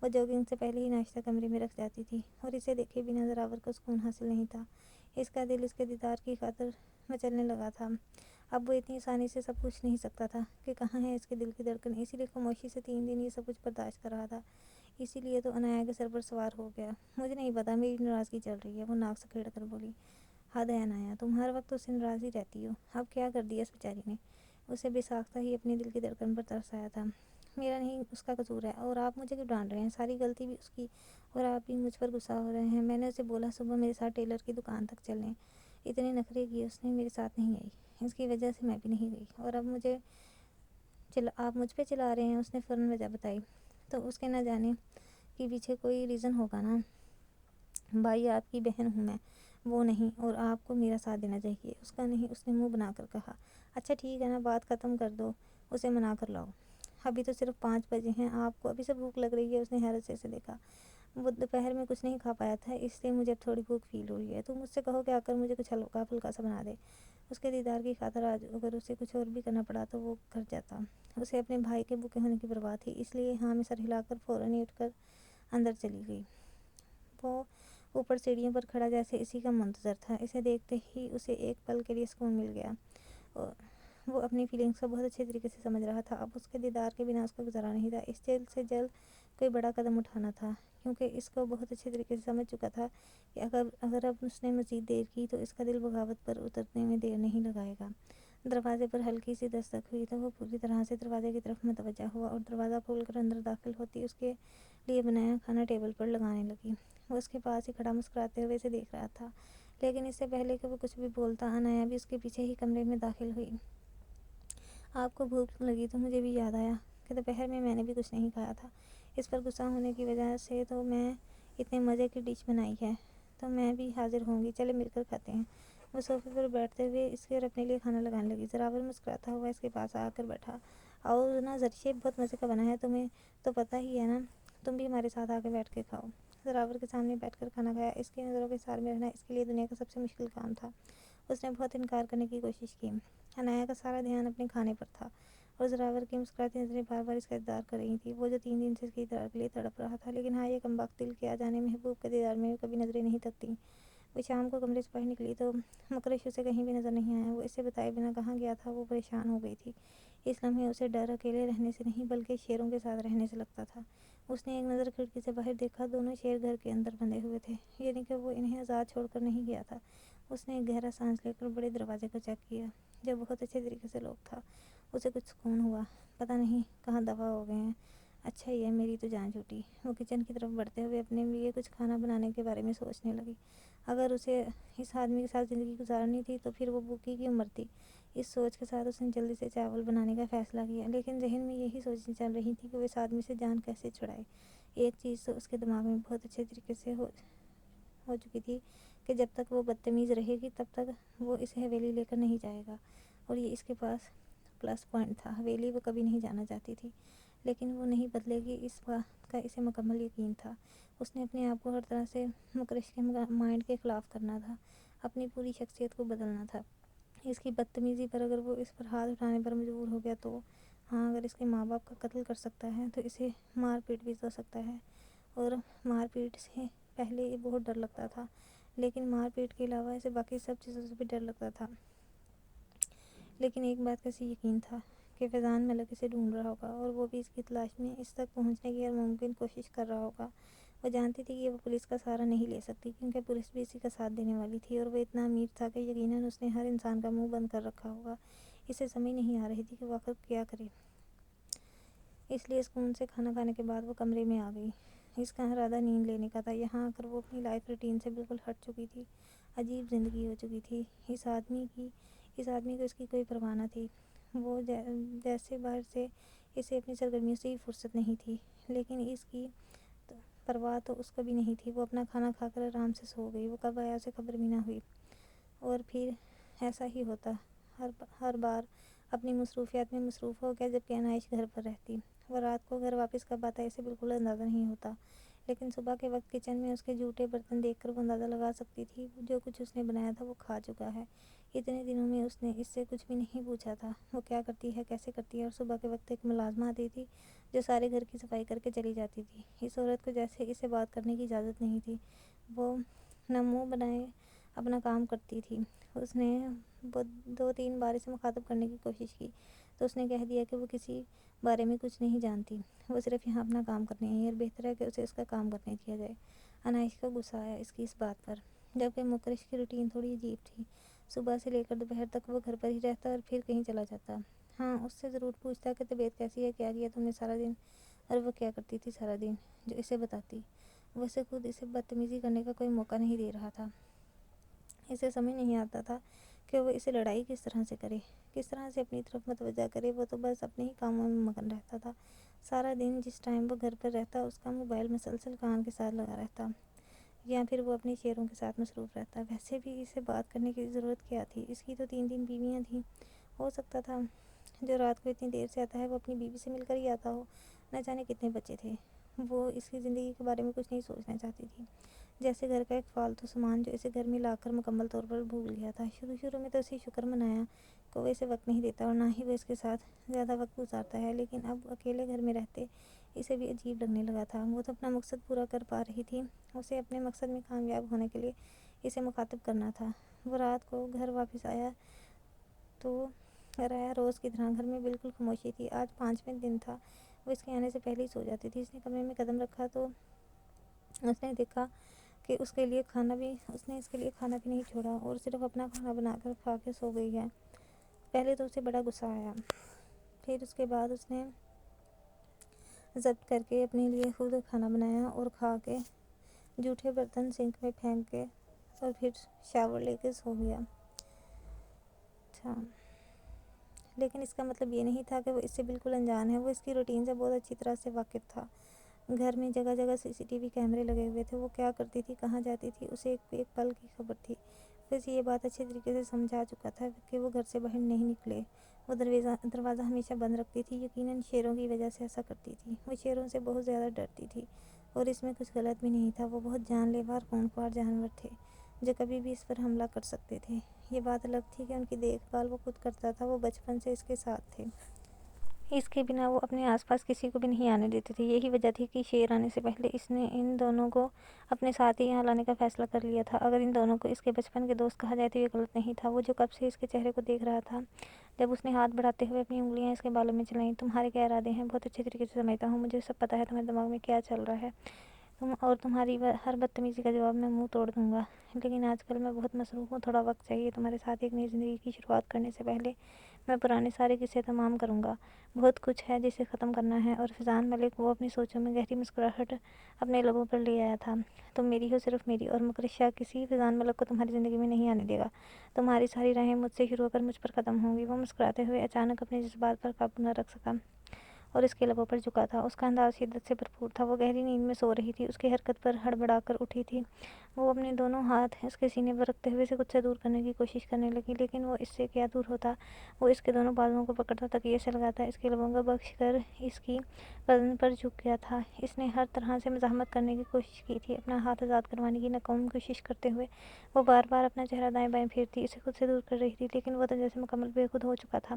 وہ جوگنگ سے پہلے ہی ناشتہ کمرے میں رکھ جاتی تھی، اور اسے دیکھے بنا زراور کو سکون حاصل نہیں تھا۔ اس کا دل اس کے دیدار کی خاطر مچلنے لگا تھا۔ اب وہ اتنی آسانی سے سب پوچھ نہیں سکتا تھا کہ کہاں ہے اس کے دل کی دھڑکن، اسی لیے خاموشی سے 3 دن یہ سب کچھ برداشت کر رہا تھا۔ اسی لیے تو عنایا کے سر پر سوار ہو گیا۔ مجھے نہیں پتا، میری ناراضگی چل رہی ہے، وہ ناک سے کھیڑ کر بولی۔ حد ہے عنایا، تم ہر وقت اس سے ناراض ہی رہتی ہو۔ اب کیا کر دیا اس بیچاری نے؟ اسے بے ساختہ ہی اپنے دل کی دھڑکن پر ترس آیا تھا۔ میرا نہیں، اس کا قصور ہے، اور آپ مجھے کیوں ڈانٹ رہے ہیں؟ ساری غلطی بھی اس کی، اور آپ بھی مجھ پر غصہ ہو رہے ہیں۔ میں نے اسے بولا صبح میرے ساتھ ٹیلر کی دکان تک چلیں، اتنے نخرے کیے اس نے، میرے ساتھ نہیں گئی، اس کی وجہ سے میں بھی نہیں گئی، اور اب آپ مجھ پہ چلا رہے ہیں۔ اس نے فوراً وجہ بتائی۔ تو اس کے نہ جانے کے پیچھے کوئی ریزن ہوگا نا؟ بھائی، آپ کی بہن ہوں میں، وہ نہیں، اور آپ کو میرا ساتھ دینا چاہیے۔ اس کا نہیں، اس نے منہ بنا کر کہا۔ اچھا ٹھیک ہے نا، بات ختم کر دو، اسے منا کر لاؤ۔ ابھی تو صرف 5 بجے ہیں، آپ کو ابھی سے بھوک لگ رہی ہے؟ اس نے حیرت سے اسے دیکھا۔ وہ دوپہر میں کچھ نہیں کھا پایا تھا، اس لیے مجھے اب تھوڑی بھوک فیل ہوئی ہے۔ تم مجھ سے کہو کہ آ کر مجھے کچھ ہلکا پھلکا سا بنا دے۔ اس کے دیدار کی خاطر آج اگر اسے کچھ اور بھی کرنا پڑا تو وہ کر جاتا۔ اسے اپنے بھائی کے بھوکے ہونے کی پرواہ تھی، اس لیے ہاں میں سر ہلا کر فوراً ہی اٹھ کر اندر چلی گئی۔ وہ اوپر سیڑھیوں پر کھڑا جیسے اسی کا منتظر تھا۔ اسے دیکھتے ہی اسے ایک پل کے لیے سکون مل گیا۔ وہ اپنی فیلنگس کو بہت اچھے طریقے سے سمجھ رہا تھا۔ اب اس کے دیدار کے بنا اس کا گزارا نہیں تھا۔ اس جلد سے جلد کوئی بڑا قدم اٹھانا تھا، کیونکہ اس کو بہت اچھے طریقے سے سمجھ چکا تھا کہ اگر اب اس نے مزید دیر کی تو اس کا دل بغاوت پر اترنے میں دیر نہیں لگائے گا۔ دروازے پر ہلکی سی دستک ہوئی تو وہ پوری طرح سے دروازے کی طرف متوجہ ہوا، اور دروازہ کھول کر اندر داخل ہوتی اس کے لیے بنایا کھانا ٹیبل پر لگانے لگی۔ وہ اس کے پاس ہی کھڑا مسکراتے ہوئے اسے دیکھ رہا تھا، لیکن اس سے پہلے کہ وہ کچھ بھی بولتا عنایا بھی اس کے پیچھے ہی کمرے میں داخل ہوئی۔ آپ کو بھوک لگی تو مجھے بھی یاد آیا کہ دوپہر میں نے بھی کچھ نہیں کھایا تھا۔ اس پر غصہ ہونے کی وجہ سے تو میں اتنے مزے کی ڈش بنائی ہے، تو میں بھی حاضر ہوں گی، چلے مل کر کھاتے ہیں۔ وہ صوفے پر بیٹھتے ہوئے اس کے اور اپنے لیے کھانا لگانے لگی۔ زراور مسکراتا ہوا اس کے پاس آ کر بیٹھا۔ اور نا زرشے، بہت مزے کا بنا ہے، تمہیں تو پتہ ہی ہے نا، تم بھی ہمارے ساتھ آ کے بیٹھ کے کھاؤ۔ زراور کے سامنے بیٹھ کر کھانا کھایا اس کی نظروں کے سار میں رہنا اس کے لیے دنیا کا سب سے مشکل کام تھا۔ اس نے بہت انکار کرنے کی کوشش کی۔ عنایا کا سارا دھیان اپنے کھانے پر تھا، اور زراور کی مسکراتی نظریں بار بار اس کا دیدار کر رہی تھیں، وہ جو 3 دن سے اس کے دیدار کے لیے تڑپ رہا تھا۔ لیکن ہاں، یہ کمبخت دل کے آ جانے محبوب کے دیدار میں کبھی نظریں نہیں تھکتیں۔ وہ شام کو کمرے سے باہر نکلی تو مکرش اسے کہیں بھی نظر نہیں آیا۔ وہ اسے بتائے بنا کہاں گیا تھا، وہ پریشان ہو گئی تھی۔ اس لمحے اسے ڈر اکیلے رہنے سے نہیں بلکہ شیروں کے ساتھ رہنے سے لگتا تھا۔ اس نے ایک نظر کھڑکی سے باہر دیکھا، دونوں شیر گھر کے اندر بندھے ہوئے تھے، یعنی کہ وہ انہیں آزاد چھوڑ کر نہیں گیا تھا۔ اس نے ایک گہرا سانس لے کر بڑے دروازے کو چیک کیا، جو بہت اچھے طریقے سے لاک تھا۔ اسے کچھ سکون ہوا، پتہ نہیں کہاں دفع ہو گئے ہیں۔ اچھا ہی ہے، میری تو جان چھوٹی۔ وہ کچن کی طرف بڑھتے ہوئے اپنے لیے کچھ کھانا بنانے کے بارے میں سوچنے لگی۔ اگر اسے اس آدمی کے ساتھ زندگی گزارنی تھی تو پھر وہ بھوکی کیوں مرتی؟ اس سوچ کے ساتھ اس نے جلدی سے چاول بنانے کا فیصلہ کیا، لیکن ذہن میں یہی سوچیں چل رہی تھی کہ وہ اس آدمی سے جان کیسے چھڑائے۔ ایک چیز تو اس کے دماغ میں بہت اچھے طریقے سے ہو چکی تھی کہ جب تک وہ بدتمیز رہے گی تب تک وہ اسے حویلی لے کر نہیں جائے گا، اور یہ اس کے پاس پلس پوائنٹ تھا۔ حویلی وہ کبھی نہیں جانا چاہتی تھی، لیکن وہ نہیں بدلے گی، اس بات کا اسے مکمل یقین تھا۔ اس نے اپنے آپ کو ہر طرح سے مکرش کے مائنڈ کے خلاف کرنا تھا، اپنی پوری شخصیت کو بدلنا تھا۔ اس کی بدتمیزی پر اگر وہ اس پر ہاتھ اٹھانے پر مجبور ہو گیا تو ہاں، اگر اس کے ماں باپ کا قتل کر سکتا ہے تو اسے مار پیٹ بھی تو سکتا ہے، اور مار پیٹ سے پہلے یہ بہت ڈر لگتا تھا، لیکن مار پیٹ کے علاوہ اسے باقی سب چیزوں سے بھی ڈر لگتا تھا۔ لیکن ایک بات کا اسے یقین تھا کہ فیضان ملک اسے ڈھونڈ رہا ہوگا، اور وہ بھی اس کی تلاش میں اس تک پہنچنے کی ہر ممکن کوشش کر رہا ہوگا۔ وہ جانتی تھی کہ وہ پولیس کا سہارا نہیں لے سکتی، کیونکہ پولیس بھی اسی کا ساتھ دینے والی تھی، اور وہ اتنا امیر تھا کہ یقیناً اس نے ہر انسان کا منہ بند کر رکھا ہوگا۔ اسے سمجھ نہیں آ رہی تھی کہ وہ آخر کیا کرے، اس لیے سکون سے کھانا کھانے کے بعد وہ کمرے میں آ گئی۔ اس کا ارادہ نیند لینے کا تھا۔ یہاں آ کر وہ اپنی لائف روٹین سے بالکل ہٹ چکی تھی، عجیب زندگی ہو چکی تھی۔ اس آدمی کو اس کی کوئی پرواہ نہ تھی، وہ جیسے باہر سے اسے اپنی سرگرمیوں سے ہی فرصت نہیں تھی، لیکن اس کی پرواہ تو اس کو بھی نہیں تھی۔ وہ اپنا کھانا کھا کر آرام سے سو گئی۔ وہ کب آیا اسے خبر بھی نہ ہوئی، اور پھر ایسا ہی ہوتا ہر بار، اپنی مصروفیات میں مصروف ہو گیا، جبکہ عنائش گھر پر رہتی۔ وہ رات کو گھر واپس کب آتا اسے بالکل اندازہ نہیں ہوتا، لیکن صبح کے وقت کچن میں اس کے جھوٹے برتن دیکھ کر وہ اندازہ لگا سکتی تھی جو کچھ اس نے بنایا تھا وہ کھا چکا ہے۔ اتنے دنوں میں اس نے اس سے کچھ بھی نہیں پوچھا تھا وہ کیا کرتی ہے، کیسے کرتی ہے، اور صبح کے وقت ایک ملازمہ آتی تھی جو سارے گھر کی صفائی کر کے چلی جاتی تھی۔ اس عورت کو جیسے اسے بات کرنے کی اجازت نہیں تھی، وہ نہ منہ بنائے اپنا کام کرتی تھی۔ اس نے 2-3 بار اسے مخاطب کرنے کی کوشش کی تو اس نے کہہ دیا کہ وہ کسی بارے میں کچھ نہیں جانتی، وہ صرف یہاں اپنا کام کرنے آئی ہے اور بہتر ہے کہ اسے اس کا کام کرنے دیا جائے۔ انائش کا غصہ آیا اس کی اس بات پر، جبکہ مکرش کی روٹین تھوڑی عجیب تھی۔ صبح سے لے کر دوپہر تک وہ گھر پر ہی رہتا اور پھر کہیں چلا جاتا۔ ہاں، اس سے ضرور پوچھتا کہ طبیعت کیسی ہے، کیا کیا تم نے سارا دن، اور وہ کیا کرتی تھی سارا دن، جو اسے بتاتی۔ وہ اسے خود اسے بدتمیزی کرنے کا کوئی موقع نہیں دے رہا تھا۔ اسے سمجھ نہیں آتا تھا کہ وہ اسے لڑائی کس طرح سے کرے، کس طرح سے اپنی طرف متوجہ کرے۔ وہ تو بس اپنے ہی کاموں میں مگن رہتا تھا۔ سارا دن جس ٹائم وہ گھر پر رہتا اس کا موبائل مسلسل کان کے ساتھ لگا رہتا، یا پھر وہ اپنی شعروں کے ساتھ مصروف رہتا۔ ویسے بھی اسے بات کرنے کی ضرورت کیا تھی، اس کی تو 3 بیویاں تھیں۔ ہو سکتا تھا جو رات کو اتنی دیر سے آتا ہے وہ اپنی بیوی سے مل کر ہی آتا ہو۔ نہ جانے کتنے بچے تھے۔ وہ اس کی زندگی کے بارے میں کچھ نہیں سوچنا چاہتی تھی، جیسے گھر کا ایک فالتو سامان جو اسے گھر میں لا کر مکمل طور پر بھول گیا تھا۔ شروع میں تو اسے شکر منایا کہ وہ اسے وقت نہیں دیتا اور نہ ہی وہ اس کے ساتھ زیادہ وقت گزارتا ہے، لیکن اب اکیلے گھر میں رہتے اسے بھی عجیب لگنے لگا تھا۔ وہ تو اپنا مقصد پورا کر پا رہی تھی، اسے اپنے مقصد میں کامیاب ہونے کے لیے اسے مخاطب کرنا تھا۔ وہ رات کو گھر واپس آیا تو روز کی طرح گھر میں بالکل خاموشی تھی۔ آج 5واں دن تھا۔ وہ اس کے آنے سے پہلے ہی سو جاتی تھی۔ اس نے کمرے میں قدم رکھا تو اس نے دیکھا کہ اس نے اس کے لیے کھانا بھی نہیں چھوڑا اور صرف اپنا کھانا بنا کر کھا کے سو گئی ہے۔ پہلے تو اسے بڑا غصہ آیا، پھر اس کے بعد اس نے ضبط کر کے اپنے لیے خود کھانا بنایا اور کھا کے جھوٹے برتن سنک میں پھینک کے اور پھر شاور لے کے سو گیا تھا۔ لیکن اس کا مطلب یہ نہیں تھا کہ وہ اس سے بالکل انجان ہے۔ وہ اس کی روٹین سے بہت اچھی طرح سے واقف تھا۔ گھر میں جگہ جگہ CCTV کیمرے لگے ہوئے تھے۔ وہ کیا کرتی تھی، کہاں جاتی تھی، اسے ایک پل کی خبر تھی۔ وہ اسے یہ بات اچھے طریقے سے سمجھا چکا تھا کہ وہ گھر سے باہر نہیں نکلے۔ وہ دروازہ ہمیشہ بند رکھتی تھی، یقیناً شیروں کی وجہ سے ایسا کرتی تھی۔ وہ شیروں سے بہت زیادہ ڈرتی تھی اور اس میں کچھ غلط بھی نہیں تھا۔ وہ بہت جان لیوا اور خونخوار جانور تھے جو کبھی بھی اس پر حملہ کر سکتے تھے۔ یہ بات الگ تھی کہ ان کی دیکھ بھال وہ خود کرتا تھا۔ وہ بچپن سے اس کے ساتھ تھے۔ اس کے بنا وہ اپنے آس پاس کسی کو بھی نہیں آنے دیتے تھے۔ یہی وجہ تھی کہ شیر آنے سے پہلے اس نے ان دونوں کو اپنے ساتھ ہی یہاں لانے کا فیصلہ کر لیا تھا۔ اگر ان دونوں کو اس کے بچپن کے دوست کہا جائے تو یہ غلط نہیں تھا۔ وہ جو کب سے اس کے چہرے کو دیکھ رہا تھا، جب اس نے ہاتھ بڑھاتے ہوئے اپنی انگلیاں اس کے بالوں میں چلائیں۔ تمہارے کیا ارادے ہیں، بہت اچھے طریقے سے سمجھتا ہوں۔ مجھے سب پتہ ہے تمہارے دماغ میں کیا چل رہا ہے، اور تمہاری ہر بدتمیزی کا جواب میں منہ توڑ دوں گا۔ لیکن آج کل میں بہت مصروف ہوں، تھوڑا وقت چاہیے۔ تمہارے ساتھ ایک نئی زندگی کی شروعات کرنے سے پہلے میں پرانے سارے قصے تمام کروں گا۔ بہت کچھ ہے جسے ختم کرنا ہے۔ اور فیضان ملک، وہ اپنی سوچوں میں گہری مسکراہٹ اپنے لبوں پر لے آیا تھا۔ تم میری ہو، صرف میری، اور مکرش شاہ کسی فیضان ملک کو تمہاری زندگی میں نہیں آنے دے گا۔ تمہاری ساری راہیں مجھ سے شروع ہو کر مجھ پر ختم ہوں گی۔ وہ مسکراتے ہوئے اچانک اپنے جذبات پر قابو نہ رکھ سکا اور اس کے لبوں پر جھکا تھا۔ اس کا انداز شدت سے بھرپور تھا۔ وہ گہری نیند میں سو رہی تھی۔ اس کی حرکت پر ہڑبڑا کر اٹھی تھی۔ وہ اپنے دونوں ہاتھ اس کے سینے پر رکھتے ہوئے اسے خود سے دور کرنے کی کوشش کرنے لگی، لیکن وہ اس سے کیا دور ہوتا۔ وہ اس کے دونوں بازوؤں کو پکڑتا، تکیے سے لگاتا، اس کے لبوں کو بخش کر اس کی گردن پر جھک گیا تھا۔ اس نے ہر طرح سے مزاحمت کرنے کی کوشش کی تھی، اپنا ہاتھ آزاد کروانے کی ناکام کوشش کرتے ہوئے۔ وہ بار بار اپنا چہرہ دائیں بائیں پھیرتی، اسے خود سے دور کر رہی تھی، لیکن وہ تو جیسے مکمل بے خود ہو چکا تھا۔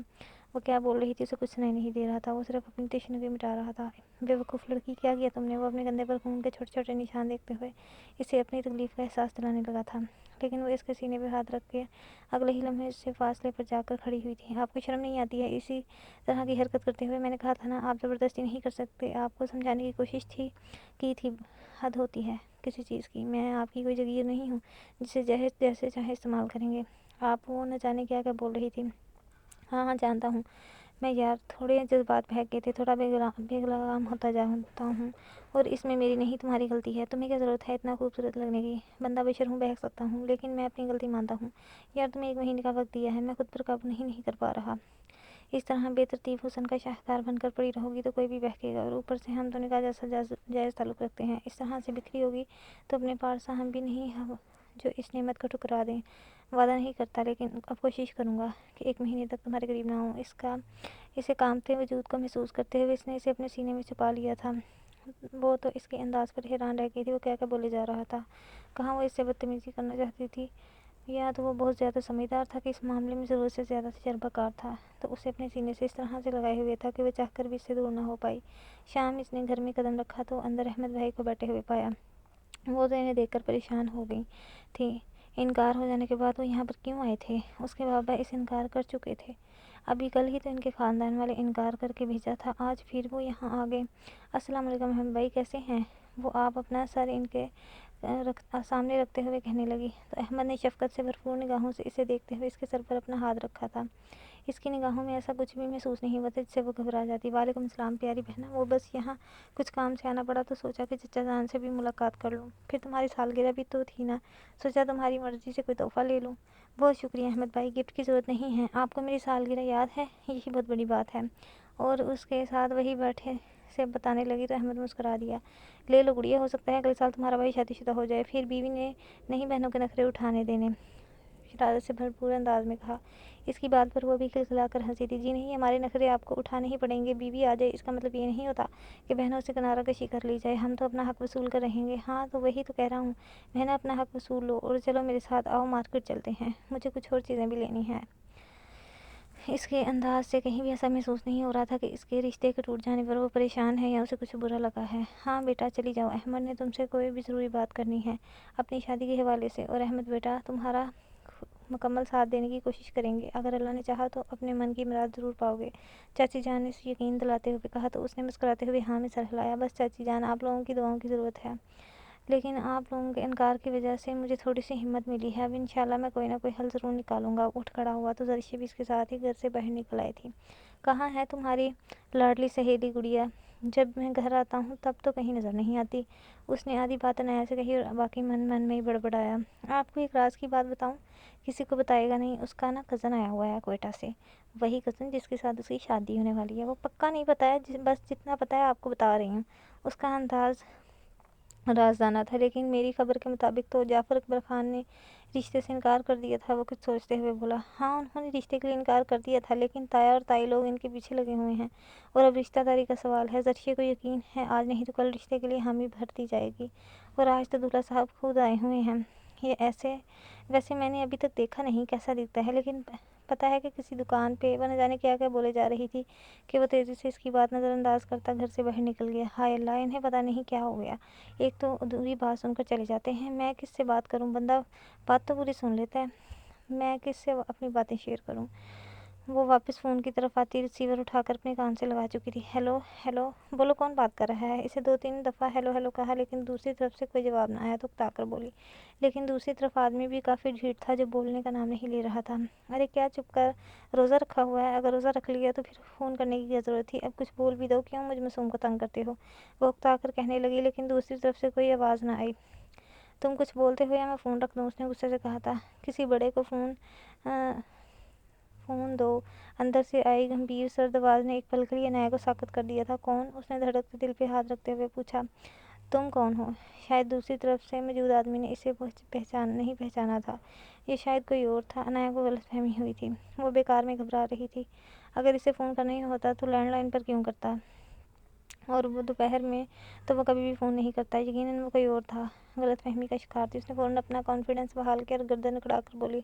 وہ کیا بول رہی تھی اسے کچھ سنائی نہیں دے رہا تھا۔ وہ صرف اپنی تشنگی مٹا رہا تھا۔ بے وقوف لڑکی، کیا کیا تم نے؟ وہ اپنے کندھے پر خون کے چھوٹے چھوٹے نشان دیکھتے ہوئے اسے اپنی تکلیف کا احساس دلانے لگا تھا، لیکن وہ اس کے سینے پہ ہاتھ رکھ کے اگلے ہی لمحے اس سے فاصلے پر جا کر کھڑی ہوئی تھی۔ آپ کو شرم نہیں آتی ہے اسی طرح کی حرکت کرتے ہوئے؟ میں نے کہا تھا نا، آپ زبردستی نہیں کر سکتے۔ آپ کو سمجھانے کی کوشش کی تھی۔ حد ہوتی ہے کسی چیز کی۔ میں آپ کی کوئی جگیر نہیں ہوں جسے جیسے چاہے استعمال کریں گے آپ۔ وہ نہ جانے کیا کیا بول رہی تھی۔ ہاں جانتا ہوں میں یار، تھوڑے جذبات بہک گئے تھے، تھوڑا بے لگام ہوتا جانتا ہوں، اور اس میں میری نہیں تمہاری غلطی ہے۔ تمہیں کیا ضرورت ہے اتنا خوبصورت لگنے کی؟ بندہ بشر ہوں، بہک سکتا ہوں، لیکن میں اپنی غلطی مانتا ہوں۔ یار تمہیں 1 مہینے کا وقت دیا ہے، میں خود پر قابو نہیں کر پا رہا۔ اس طرح بے ترتیب حسن کا شاہکار بن کر پڑی رہو گی تو کوئی بھی بہکے گا، اور اوپر سے ہم تو نکاح جیسا جائز تعلق رکھتے ہیں۔ اس طرح سے بکھری ہوگی تو اپنے پارسا ہم بھی نہیں جو اس نعمت کو ٹھکرا دیں۔ وعدہ نہیں کرتا، لیکن اب کوشش کروں گا کہ 1 مہینے تک تمہارے قریب نہ ہوں۔ اسے کانپتے وجود کو محسوس کرتے ہوئے اس نے اسے اپنے سینے میں چھپا لیا تھا۔ وہ تو اس کے انداز پر حیران رہ گئی تھی۔ وہ کیا کیا بولے جا رہا تھا، کہاں وہ اس سے بدتمیزی کرنا چاہتی تھی یا تو وہ بہت زیادہ سمجھدار تھا کہ اس معاملے میں ضرورت سے زیادہ تجربہ کار تھا، تو اسے اپنے سینے سے اس طرح سے لگائے ہوئے تھا کہ وہ چاہ کر بھی اس سے دور نہ ہو پائی۔ شام اس نے گھر میں قدم رکھا تو اندر احمد بھائی کو بیٹھے ہوئے پایا۔ وہ تو انہیں دیکھ کر پریشان ہو گئی تھی۔ انکار ہو جانے کے بعد وہ یہاں پر کیوں آئے تھے؟ اس کے بابا اس انکار کر چکے تھے۔ ابھی کل ہی تو ان کے خاندان والے انکار کر کے بھیجا تھا، آج پھر وہ یہاں آ گئے۔ السلام علیکم احمد بھائی، کیسے ہیں؟ وہ آپ اپنا سر ان کے سامنے رکھتے ہوئے کہنے لگی، تو احمد نے شفقت سے بھرپور نگاہوں سے اسے دیکھتے ہوئے اس کے سر پر اپنا ہاتھ رکھا تھا۔ اس کی نگاہوں میں ایسا کچھ بھی محسوس نہیں ہوا تھا جس سے وہ گھبرا جاتی۔ وعلیکم السلام پیاری بہنا، وہ بس یہاں کچھ کام سے آنا پڑا تو سوچا کہ چچا جان سے بھی ملاقات کر لوں۔ پھر تمہاری سالگرہ بھی تو تھی نا، سوچا تمہاری مرضی سے کوئی تحفہ لے لوں۔ بہت شکریہ احمد بھائی، گفٹ کی ضرورت نہیں ہے، آپ کو میری سالگرہ یاد ہے، یہی بہت بڑی بات ہے۔ اور اس کے ساتھ وہی بیٹھے سے بتانے لگی تو احمد مسکرا دیا۔ لے لو گڑیا، ہو سکتا ہے اگلے سال تمہارا بھائی شادی شدہ ہو جائے، پھر بیوی نے نہیں بہنوں کے نخرے اٹھانے دینے، شرارت سے بھرپور انداز میں کہا۔ اس کی بات پر وہ بھی کھلکھلا کر ہنسی تھی۔ جی نہیں، ہمارے نخرے آپ کو اٹھانے ہی پڑیں گے، بیوی آ جائے اس کا مطلب یہ نہیں ہوتا کہ بہنوں سے کنارہ کشی کر لی جائے، ہم تو اپنا حق وصول کر رہیں گے۔ ہاں تو وہی تو کہہ رہا ہوں، بہنا اپنا حق وصول لو اور چلو میرے ساتھ، آؤ مارکیٹ چلتے ہیں، مجھے کچھ اور چیزیں بھی لینی ہیں۔ اس کے انداز سے کہیں بھی ایسا محسوس نہیں ہو رہا تھا کہ اس کے رشتے کے ٹوٹ جانے پر وہ پریشان ہے یا اسے کچھ برا لگا ہے۔ ہاں بیٹا چلی جاؤ، احمد نے تم سے کوئی بھی ضروری بات کرنی ہے اپنی شادی کے حوالے سے، اور احمد بیٹا تمہارا مکمل ساتھ دینے کی کوشش کریں گے، اگر اللہ نے چاہا تو اپنے من کی مراد ضرور پاؤ گے، چاچی جان نے اسے یقین دلاتے ہوئے کہا، تو اس نے مسکراتے ہوئے ہاں میں سر ہلایا۔ بس چاچی جان، آپ لوگوں کی دعاؤں کی ضرورت ہے، لیکن آپ لوگوں کے انکار کی وجہ سے مجھے تھوڑی سی ہمت ملی ہے، اب انشاءاللہ میں کوئی نہ کوئی حل ضرور نکالوں گا۔ اٹھ کھڑا ہوا تو زرشی بھی اس کے ساتھ ہی گھر سے باہر نکل آئی تھی۔ کہاں ہے تمہاری لاڈلی سہیلی گڑیا؟ جب میں گھر آتا ہوں تب تو کہیں نظر نہیں آتی، اس نے آدھی بات عنایت سے کہی اور باقی من میں ہی بڑبڑایا۔ آپ کو ایک راز کی بات بتاؤں؟ کسی کو بتائے گا نہیں، اس کا نا کزن آیا ہوا ہے کوئٹہ سے، وہی کزن جس کے ساتھ اس کی شادی ہونے والی ہے۔ وہ پکا نہیں بتایا، بس جتنا پتا ہے آپ کو بتا رہی ہوں۔ اس کا انداز رازدانہ تھا، لیکن میری خبر کے مطابق تو جعفر اکبر خان نے رشتے سے انکار کر دیا تھا۔ وہ کچھ سوچتے ہوئے بولا، ہاں انہوں نے رشتے کے لیے انکار کر دیا تھا، لیکن تایا اور تائی لوگ ان کے پیچھے لگے ہوئے ہیں اور اب رشتہ داری کا سوال ہے۔ زرشی کو یقین ہے آج نہیں تو کل رشتے کے لیے حامی بھر دی جائے گی، اور آج تو دولہا صاحب خود آئے ہوئے ہیں۔ یہ ویسے میں نے ابھی تک دیکھا نہیں کیسا دکھتا ہے، لیکن پتا ہے کہ کسی دکان پہ وہ نہ جانے کیا کیا بولے جا رہی تھی کہ وہ تیزی سے اس کی بات نظر انداز کرتا گھر سے باہر نکل گیا۔ ہائے اللہ، انہیں پتا نہیں کیا ہو گیا، ایک تو ادھوری بات سن کر چلے جاتے ہیں۔ میں کس سے بات کروں، بندہ بات تو پوری سن لیتا ہے، میں کس سے اپنی باتیں شیئر کروں؟ وہ واپس فون کی طرف آتی ریسیور اٹھا کر اپنے کان سے لگا چکی تھی۔ ہیلو ہیلو، بولو کون بات کر رہا ہے؟ اسے 2-3 دفعہ ہیلو ہیلو کہا، لیکن دوسری طرف سے کوئی جواب نہ آیا تو اکتا کر بولی، لیکن دوسری طرف آدمی بھی کافی ڈھیٹ تھا جو بولنے کا نام نہیں لے رہا تھا۔ ارے کیا چپ کر روزہ رکھا ہوا ہے؟ اگر روزہ رکھ لیا تو پھر فون کرنے کی کیا ضرورت تھی؟ اب کچھ بول بھی دو، کیوں مجھ معصوم کو تنگ کرتے ہو؟ وہ اکتا کر کہنے لگی، لیکن دوسری طرف سے کوئی آواز نہ آئی۔ تم کچھ بولتے ہو یا میں فون رکھ دوں؟ اس نے غصے سے کہا تھا۔ کسی بڑے کو فون دو، اندر سے آئی گمبھیر سرد آواز نے ایک پل کے لیے عنایہ کو ساکت کر دیا تھا۔ کون؟ اس نے دھڑکتے دل پہ ہاتھ رکھتے ہوئے پوچھا۔ تم کون ہو؟ شاید دوسری طرف سے موجود آدمی نے اسے نہیں پہچانا تھا، یہ شاید کوئی اور تھا۔ عنایہ کو غلط فہمی ہوئی تھی، وہ بیکار میں گھبرا رہی تھی۔ اگر اسے فون کرنا ہی ہوتا تو لینڈ لائن پر کیوں کرتا، اور وہ دوپہر میں تو وہ کبھی بھی فون نہیں کرتا، یقیناً وہ کوئی اور تھا۔ غلط فہمی کا شکار تھی۔ اس نے فوراً اپنا کانفیڈنس بحال کیا اور گردن اکڑا کر بولی،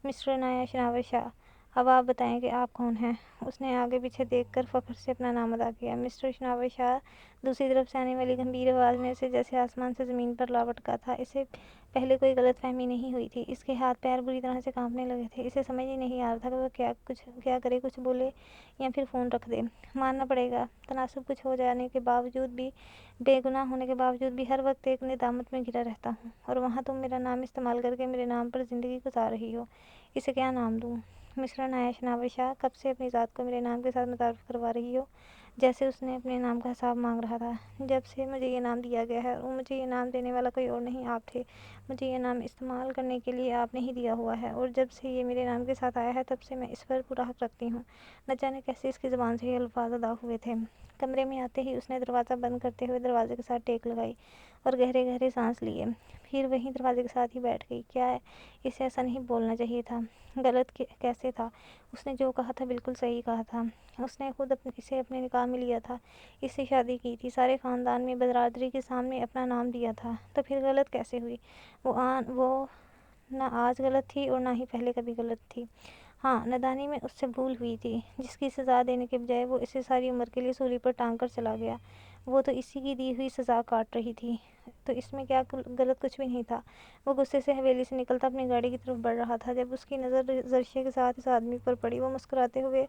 مسٹر عنایہ شناور شاہ، اب آپ بتائیں کہ آپ کون ہیں؟ اس نے آگے پیچھے دیکھ کر فخر سے اپنا نام ادا کیا۔ مسٹر شناور شاہ، دوسری طرف سے آنے والی گمبھیر آواز نے اسے جیسے آسمان سے زمین پر لا لٹکا تھا۔ اسے پہلے کوئی غلط فہمی نہیں ہوئی تھی، اس کے ہاتھ پیر بری طرح سے کانپنے لگے تھے۔ اسے سمجھ ہی نہیں آ رہا تھا کہ وہ کیا کرے، کچھ بولے یا پھر فون رکھ دے۔ ماننا پڑے گا، تناسب کچھ ہو جانے کے باوجود بھی، بے گناہ ہونے کے باوجود بھی ہر وقت ایک ندامت میں گھرا رہتا ہوں، اور وہاں تم میرا نام استعمال کر کے میرے نام پر زندگی گزار رہی ہو۔ اسے کیا نام دوں؟ مسٹر عنایہ شناور شاہ، کب سے اپنی ذات کو میرے نام کے ساتھ متعارف کروا رہی ہو، جیسے اس نے اپنے نام کا حساب مانگ رہا تھا؟ جب سے مجھے یہ نام دیا گیا ہے، اور مجھے یہ نام دینے والا کوئی اور نہیں آپ تھے، مجھے یہ نام استعمال کرنے کے لیے آپ نے ہی دیا ہوا ہے، اور جب سے یہ میرے نام کے ساتھ آیا ہے تب سے میں اس پر پورا حق رکھتی ہوں۔ نہ جانے کیسے اس کی زبان سے یہ الفاظ ادا ہوئے تھے۔ کمرے میں آتے ہی اس نے دروازہ بند کرتے ہوئے دروازے کے ساتھ ٹیک لگائی اور گہرے گہرے سانس لیے، پھر وہیں دروازے کے ساتھ ہی بیٹھ گئی۔ کیا اسے ایسا نہیں بولنا چاہیے تھا؟ غلط کیسے تھا؟ اس نے جو کہا تھا بالکل صحیح کہا تھا۔ اس نے خود اسے اپنے نکاح میں لیا تھا، اس سے شادی کی تھی، سارے خاندان میں برادری کے سامنے اپنا نام دیا تھا، تو پھر غلط کیسے ہوئی؟ وہ نہ آج غلط تھی اور نہ ہی پہلے کبھی غلط تھی۔ ہاں، نادانی میں اس سے بھول ہوئی تھی، جس کی سزا دینے کے بجائے وہ اسے ساری عمر کے لیے سولی پر ٹانگ کر چلا گیا۔ وہ تو اسی کی دی ہوئی سزا کاٹ رہی تھی، تو اس میں کیا غلط؟ کچھ بھی نہیں تھا۔ وہ غصے سے حویلی سے نکلتا اپنی گاڑی کی طرف بڑھ رہا تھا، جب اس کی نظر زرشے کے ساتھ اس آدمی پر پڑی۔ وہ مسکراتے ہوئے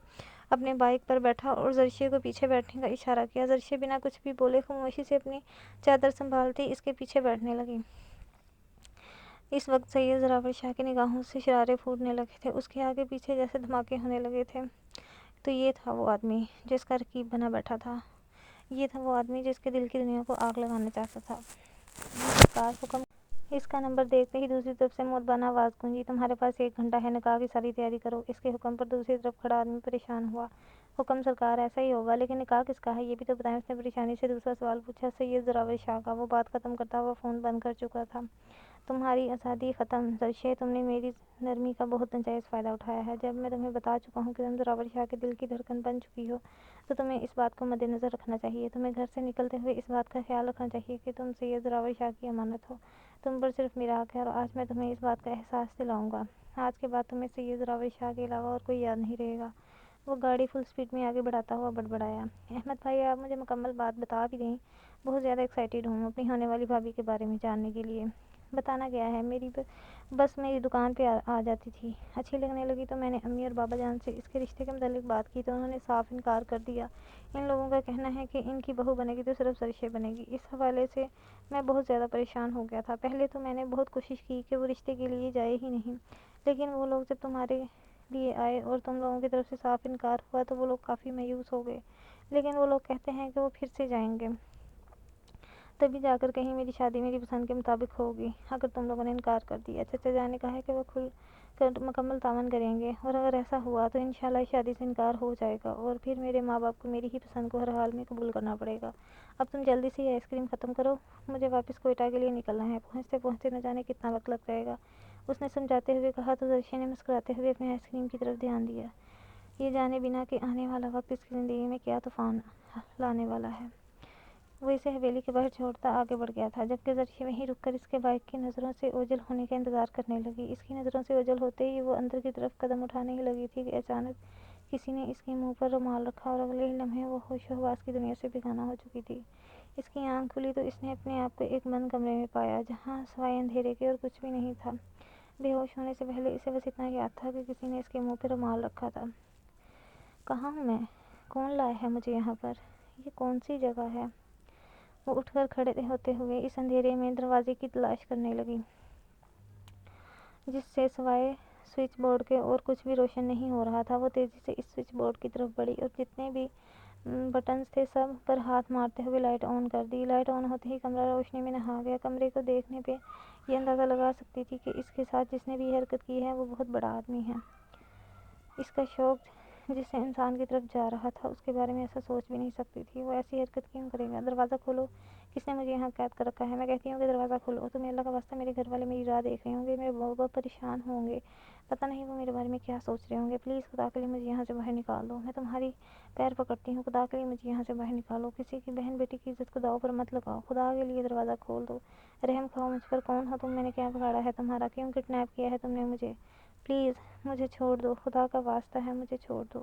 اپنے بائیک پر بیٹھا اور زرشے کو پیچھے بیٹھنے کا اشارہ کیا۔ زرشے بنا کچھ بھی بولے خاموشی سے اپنی چادر سنبھالتی اس کے پیچھے بیٹھنے لگی۔ اس وقت سید زراور شاہ کی نگاہوں سے شرارے پھوٹنے لگے تھے، اس کے آگے پیچھے جیسے دھماکے ہونے لگے تھے۔ تو یہ تھا وہ آدمی جس کا رقیب بنا بیٹھا تھا، یہ تھا وہ آدمی جس کے دل کی دنیا کو آگ لگانا چاہتا تھا۔ سرکار حکم۔ اس کا نمبر دیکھتے ہی دوسری طرف سے مؤدبانہ آواز گونجی، تمہارے پاس 1 گھنٹہ ہے، نکاح کی ساری تیاری کرو۔ اس کے حکم پر دوسری طرف کھڑا آدمی پریشان ہوا۔ حکم سرکار، ایسا ہی ہوگا، لیکن نکاح کس کا ہے یہ بھی تو بتائیں۔ اس نے پریشانی سے دوسرا سوال پوچھا۔ سید زراور شاہ کا۔ وہ بات ختم کرتا ہوا فون بند کر چکا تھا۔ تمہاری آزادی ختم زرشے، تم نے میری نرمی کا بہت ناجائز فائدہ اٹھایا ہے۔ جب میں تمہیں بتا چکا ہوں کہ تم زراور شاہ کے دل کی دھڑکن بن چکی ہو، تو تمہیں اس بات کو مد نظر رکھنا چاہیے۔ تمہیں گھر سے نکلتے ہوئے اس بات کا خیال رکھنا چاہیے کہ تم سید زراور شاہ کی امانت ہو، تم پر صرف میرا حق ہے، اور آج میں تمہیں اس بات کا احساس دلاؤں گا۔ آج کے بعد تمہیں سید زراور شاہ کے علاوہ اور کوئی یاد نہیں رہے گا۔ وہ گاڑی فل سپیڈ میں آگے بڑھاتا ہوا بڑبڑایا، احمد بھائی، آپ مجھے مکمل بات بتا بھی دیں۔ بہت زیادہ ایکسائٹیڈ ہوں اپنی ہونے والی بھابھی کے بارے میں جاننے کے لیے۔ بتانا کیا ہے، بس میری دکان پہ آ جاتی تھی، اچھی لگنے لگی تو میں نے امی اور بابا جان سے اس کے رشتے کے متعلق بات کی تو انہوں نے صاف انکار کر دیا۔ ان لوگوں کا کہنا ہے کہ ان کی بہو بنے گی تو صرف زرشے بنے گی۔ اس حوالے سے میں بہت زیادہ پریشان ہو گیا تھا۔ پہلے تو میں نے بہت کوشش کی کہ وہ رشتے کے لیے جائے ہی نہیں، لیکن وہ لوگ جب تمہارے لیے آئے اور تم لوگوں کی طرف سے صاف انکار ہوا تو وہ لوگ کافی مایوس ہو گئے، لیکن وہ لوگ کہتے ہیں کہ وہ پھر سے جائیں گے، تبھی جا کر کہیں میری شادی میری پسند کے مطابق ہوگی۔ اگر تم لوگوں نے انکار کر دیا، چچا جان نے کہا ہے کہ وہ کھل کر مکمل تعاون کریں گے، اور اگر ایسا ہوا تو انشاءاللہ اس شادی سے انکار ہو جائے گا، اور پھر میرے ماں باپ کو میری ہی پسند کو ہر حال میں قبول کرنا پڑے گا۔ اب تم جلدی سے یہ آئس کریم ختم کرو، مجھے واپس کوئٹہ کے لیے نکلنا ہے، پہنچتے پہنچتے نہ جانے کتنا وقت لگ جائے گا۔ اس نے سمجھاتے ہوئے کہا تو زرشے نے مسکراتے ہوئے اپنے آئس کریم کی طرف دھیان دیا، یہ جانے بنا کہ آنے والا وقت اس کی زندگی میں کیا طوفان لانے والا ہے۔ وہ اسے حویلی کے باہر چھوڑتا آگے بڑھ گیا تھا، جبکہ زرشے وہیں رک کر اس کے بائیک کی نظروں سے اوجھل ہونے کا انتظار کرنے لگی۔ اس کی نظروں سے اوجھل ہوتے ہی وہ اندر کی طرف قدم اٹھانے ہی لگی تھی کہ اچانک کسی نے اس کے منہ پر رومال رکھا، اور اگلے ہی لمحے وہ ہوش و حواس کی دنیا سے بیگانہ ہو چکی تھی۔ اس کی آنکھ کھلی تو اس نے اپنے آپ کو ایک بند کمرے میں پایا، جہاں سوائے اندھیرے کے اور کچھ بھی نہیں تھا۔ بے ہوش ہونے سے پہلے اسے بس اتنا یاد تھا کہ کسی نے اس کے منہ پہ رومال رکھا تھا۔ کہاں ہوں میں؟ کون لایا ہے مجھے یہاں پر؟ یہ کون سی جگہ ہے؟ وہ اٹھ کر کھڑے ہوتے ہوئے اس اندھیرے میں دروازے کی تلاش کرنے لگی، جس سے سوائے سوئچ بورڈ کے اور کچھ بھی روشن نہیں ہو رہا تھا۔ وہ تیزی سے اس سوئچ بورڈ کی طرف بڑھی اور جتنے بھی بٹنز تھے سب پر ہاتھ مارتے ہوئے لائٹ آن کر دی۔ لائٹ آن ہوتے ہی کمرہ روشنی میں نہا گیا۔ کمرے کو دیکھنے پہ یہ اندازہ لگا سکتی تھی کہ اس کے ساتھ جس نے بھی یہ حرکت کی ہے وہ بہت بڑا آدمی ہے۔ اس کا شوق جس انسان کی طرف جا رہا تھا اس کے بارے میں ایسا سوچ بھی نہیں سکتی تھی۔ وہ ایسی حرکت کیوں کرے گا؟ دروازہ کھولو، کس نے مجھے یہاں قید کر رکھا ہے؟ میں کہتی ہوں کہ دروازہ کھولو، تمہیں اللہ کا واسطہ، میرے گھر والے میری راہ دیکھ رہے ہوں گے، میرے بہت پریشان ہوں گے، پتہ نہیں وہ میرے بارے میں کیا سوچ رہے ہوں گے، پلیز خدا کے لیے مجھے یہاں سے باہر نکال دو، میں تمہاری پیر پکڑتی ہوں، خدا کے لیے مجھے یہاں سے باہر نکالو، کسی کی بہن بیٹی کی عزت کو داؤ پر مت لگاؤ، خدا کے لیے دروازہ کھول دو، رحم کھاؤ مجھ پر، کون ہو تم؟ میں نے کیا بگاڑا ہے تمہارا؟ کیوں کڈنیپ کیا ہے تم نے مجھے؟ پلیز مجھے چھوڑ دو، خدا کا واسطہ ہے مجھے چھوڑ دو،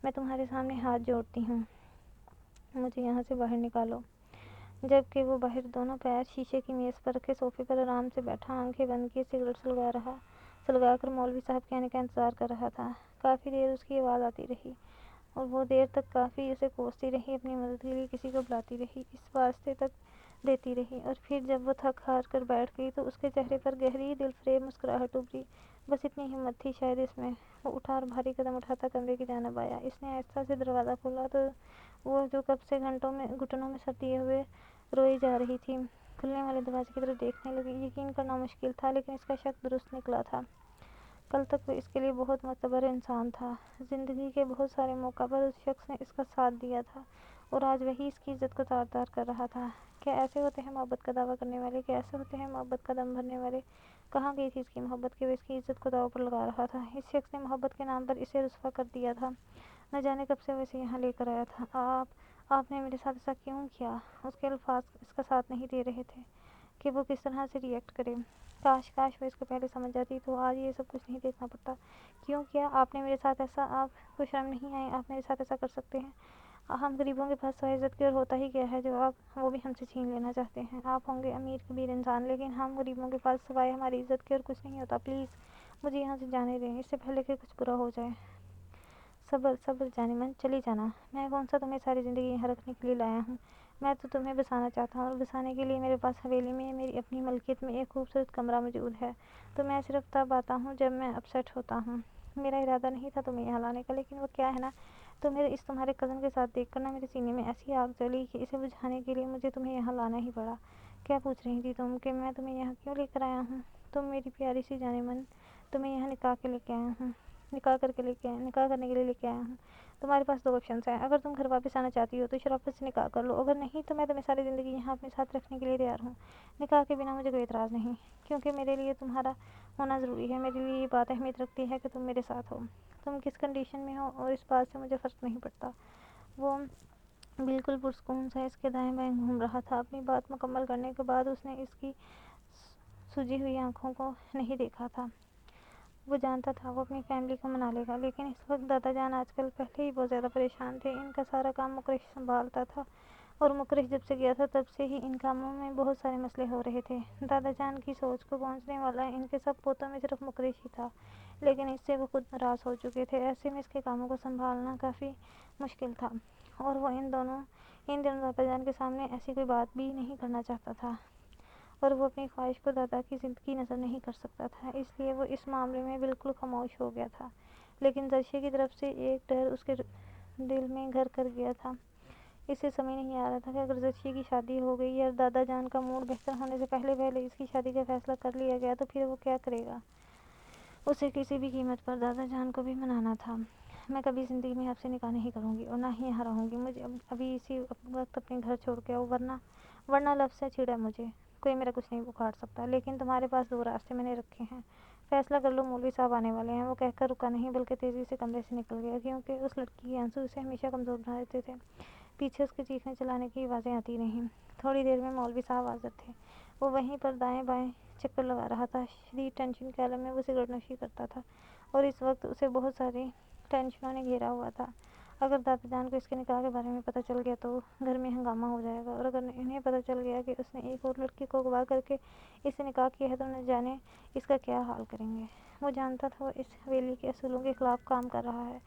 میں تمہارے سامنے ہاتھ جوڑتی ہوں، مجھے یہاں سے باہر نکالو۔ جبکہ وہ باہر دونوں پیر شیشے کی میز پر رکھے صوفے پر آرام سے بیٹھا، آنکھیں بند کیے سگریٹ سلگا کر مولوی صاحب کے آنے کا انتظار کر رہا تھا۔ کافی دیر اس کی آواز آتی رہی، اور وہ دیر تک کافی اسے کوستی رہی، اپنی مدد کے لیے کسی کو بلاتی رہی، اس واسطے تک دیتی رہی، اور پھر جب وہ تھک ہار کر بیٹھ گئی تو اس کے چہرے پر گہری دل فریب مسکراہٹ ابھری۔ بس اتنی ہمت تھی شاید اس میں۔ وہ اٹھا اور بھاری قدم اٹھاتا کمرے کی جانب آیا۔ اس نے آہستہ سے دروازہ کھولا تو وہ جو کب سے گھٹنوں میں سر دیے ہوئے روئی جا رہی تھی، کھلنے والے دروازے کی طرف دیکھنے لگی۔ یقین کرنا مشکل تھا لیکن اس کا شک درست نکلا تھا۔ کل تک وہ اس کے لیے بہت معتبر انسان تھا، زندگی کے بہت سارے موقع پر اس شخص نے اس کا ساتھ دیا تھا، اور آج وہی اس کی عزت کو تار تار کر رہا تھا۔ کیا ایسے ہوتے ہیں محبت کا دعویٰ کرنے والے؟ کیا ایسے ہوتے ہیں محبت کا دم بھرنے والے؟ کہاں گئی تھی اس کی محبت کہ وہ اس کی عزت کو داؤ پر لگا رہا تھا؟ اس شخص نے محبت کے نام پر اسے رسوا کر دیا تھا، نہ جانے کب سے وہ اسے یہاں لے کر آیا تھا۔ آپ نے میرے ساتھ ایسا کیوں کیا؟ اس کے الفاظ اس کا ساتھ نہیں دے رہے تھے۔ کہ وہ کس طرح سے ریئیکٹ کرے۔ کاش وہ اس کو پہلے سمجھ جاتی تو آج یہ سب کچھ نہیں دیکھنا پڑتا۔ کیوں کیا آپ نے میرے ساتھ ایسا؟ آپ کو شرم نہیں آئی؟ آپ میرے ساتھ ایسا کر سکتے ہیں؟ ہم غریبوں کے پاس سوائے عزت کے اور ہوتا ہی کیا ہے جو آپ وہ بھی ہم سے چھین لینا چاہتے ہیں؟ آپ ہوں گے امیر کبیر انسان، لیکن ہم غریبوں کے پاس سوائے ہماری عزت کے اور کچھ نہیں ہوتا۔ پلیز مجھے یہاں سے جانے دیں، اس سے پہلے کہ کچھ برا ہو جائے۔ صبر جانے من، چلی جانا۔ میں کون سا تمہیں ساری زندگی یہاں رکھنے کے لیے لایا ہوں؟ میں تو تمہیں بسانا چاہتا ہوں، اور بسانے کے لیے میرے پاس حویلی میں میری اپنی ملکیت میں ایک خوبصورت کمرہ موجود ہے۔ تو میں صرف تب آتا ہوں جب میں اپسیٹ ہوتا ہوں۔ میرا ارادہ نہیں تھا تمہیں یہاں لانے کا، لیکن وہ کیا ہے نا، تمہارے کزن کے ساتھ دیکھ کر نا میرے سینے میں ایسی آگ جلی کہ اسے بجھانے کے لیے مجھے تمہیں یہاں لانا ہی پڑا۔ کیا پوچھ رہی تھی تم کہ میں تمہیں یہاں کیوں لے کر آیا ہوں؟ تم میری پیاری سی جانے من، تمہیں یہاں نکاح کرنے کے لیے لے کے آیا ہوں۔ تمہارے پاس دو آپشنز ہیں، اگر تم گھر واپس آنا چاہتی ہو تو شرافت سے نکاح کر لو، اگر نہیں تو میں تمہیں ساری زندگی یہاں اپنے ساتھ رکھنے کے لیے تیار ہوں۔ نکاح کے بنا مجھے کوئی اعتراض نہیں، کیونکہ میرے لیے تمہارا ہونا ضروری ہے۔ میرے لیے یہ بات اہمیت رکھتی ہے کہ تم میرے ساتھ ہو۔ تم کس کنڈیشن میں ہو اور اس بات سے مجھے فرق نہیں پڑتا۔ وہ بالکل پرسکون سا اس کے دائیں بائیں گھوم رہا تھا۔ اپنی بات مکمل کرنے کے بعد اس نے اس کی سجی ہوئی آنکھوں کو نہیں دیکھا تھا۔ وہ جانتا تھا وہ اپنی فیملی کو منا لے گا، لیکن اس وقت دادا جان آج کل پہلے ہی بہت زیادہ پریشان تھے۔ ان کا سارا کام مکرش سنبھالتا تھا، اور مکرش جب سے گیا تھا تب سے ہی ان کاموں میں بہت سارے مسئلے ہو رہے تھے۔ دادا جان کی سوچ کو پہنچنے والا ان کے سب پوتوں میں صرف مکرش ہی تھا، لیکن اس سے وہ خود ناراض ہو چکے تھے۔ ایسے میں اس کے کاموں کو سنبھالنا کافی مشکل تھا، اور وہ ان دنوں دادا جان کے سامنے ایسی کوئی بات بھی نہیں کرنا چاہتا تھا، اور وہ اپنی خواہش کو دادا کی ضد کی نظر نہیں کر سکتا تھا، اس لیے وہ اس معاملے میں بالکل خاموش ہو گیا تھا۔ لیکن زرشی کی طرف سے ایک ڈر اس کے دل میں گھر کر گیا تھا۔ اسے سمجھ نہیں آ رہا تھا کہ اگر زرشی کی شادی ہو گئی یا دادا جان کا موڈ بہتر ہونے سے پہلے اس کی شادی کا فیصلہ کر لیا گیا تو پھر وہ کیا کرے گا۔ اسے کسی بھی قیمت پر دادا جان کو بھی منانا تھا۔ میں کبھی زندگی میں آپ سے نکاح نہیں کروں گی، اور نہ ہی یہاں رہوں گی۔ مجھے ابھی اسی وقت اپنے گھر چھوڑ کے آؤ، ورنہ لفظ سے چھیڑا مجھے کوئی میرا کچھ نہیں اکھاڑ سکتا۔ لیکن تمہارے پاس دو راستے میں نے رکھے ہیں، فیصلہ کر لو، مولوی صاحب آنے والے ہیں۔ وہ کہہ کر رکا نہیں بلکہ تیزی سے کمرے سے نکل گیا، کیونکہ اس لڑکی کے آنسو اسے ہمیشہ کمزور بنا دیتے تھے۔ پیچھے اس کے چیخنے چلانے کی آوازیں آتی رہیں۔ تھوڑی دیر میں مولوی صاحب حاضر تھے۔ وہ وہیں پر دائیں بائیں چکر لگا رہا تھا۔ شدید ٹینشن کے عالم میں وہ سگریٹ نوشی کرتا تھا، اور اس وقت اسے بہت ساری ٹینشنوں نے گھیرا ہوا تھا۔ اگر دادا جان کو اس کے نکاح کے بارے میں پتہ چل گیا تو گھر میں ہنگامہ ہو جائے گا، اور اگر انہیں پتہ چل گیا کہ اس نے ایک اور لڑکی کو اغوا کر کے اس سے نکاح کیا ہے تو نہ جانے اس کا کیا حال کریں گے۔ وہ جانتا تھا وہ اس حویلی کے اصولوں کے خلاف کام کر رہا ہے۔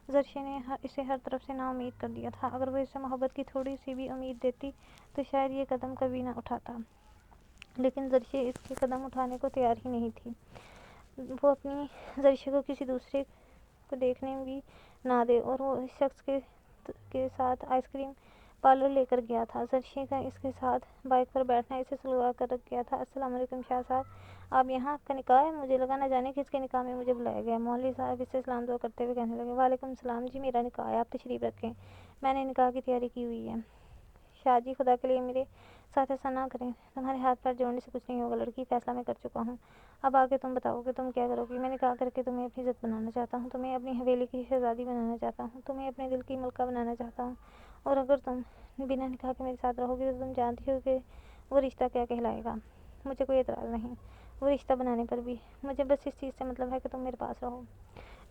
زرشی نے اسے ہر طرف سے نا امید کر دیا تھا۔ اگر وہ اسے محبت کی تھوڑی سی بھی امید دیتی تو شاید یہ قدم کبھی نہ اٹھاتا، لیکن زرشی اس کے قدم اٹھانے کو تیار ہی نہیں تھی۔ وہ اپنی زرشی کو کسی دوسرے کو دیکھنے بھی نہ دے، اور وہ اس شخص کے ساتھ آئس کریم پارلر لے کر گیا تھا۔ زرشی کا اس کے ساتھ بائک پر بیٹھنا اسے سلوا کر رکھ گیا تھا۔ السلام علیکم شاہ صاحب، آپ یہاں؟ آپ کا نکاح ہے؟ مجھے لگا نہ جانے کس کے نکاح میں مجھے بلایا گیا ہے۔ مولوی صاحب اس سے سلام دعا کرتے ہوئے کہنے لگے، وعلیکم السلام جی، میرا نکاح ہے، آپ تشریف رکھیں، میں نے نکاح کی تیاری کی ہوئی ہے۔ شاہ جی خدا کے لیے میرے ساتھ ایسا نہ کریں، تمہارے ہاتھ پیر جوڑنے سے کچھ نہیں ہوگا لڑکی، فیصلہ میں کر چکا ہوں، اب آگے تم بتاؤ کہ تم کیا کرو گی۔ میں نکاح کر کے تمہیں اپنی عزت بنانا چاہتا ہوں، تمہیں اپنی حویلی کی شہزادی بنانا چاہتا ہوں، تمہیں اپنے دل کی ملکہ بنانا چاہتا ہوں، اور اگر تم بنا نکاح کے میرے ساتھ رہو گی تو تم جانتی ہو کہ وہ رشتہ کیا کہلائے گا۔ مجھے کوئی اعتراض نہیں وہ رشتہ بنانے پر بھی، مجھے بس اس چیز سے مطلب ہے کہ تم میرے پاس رہو،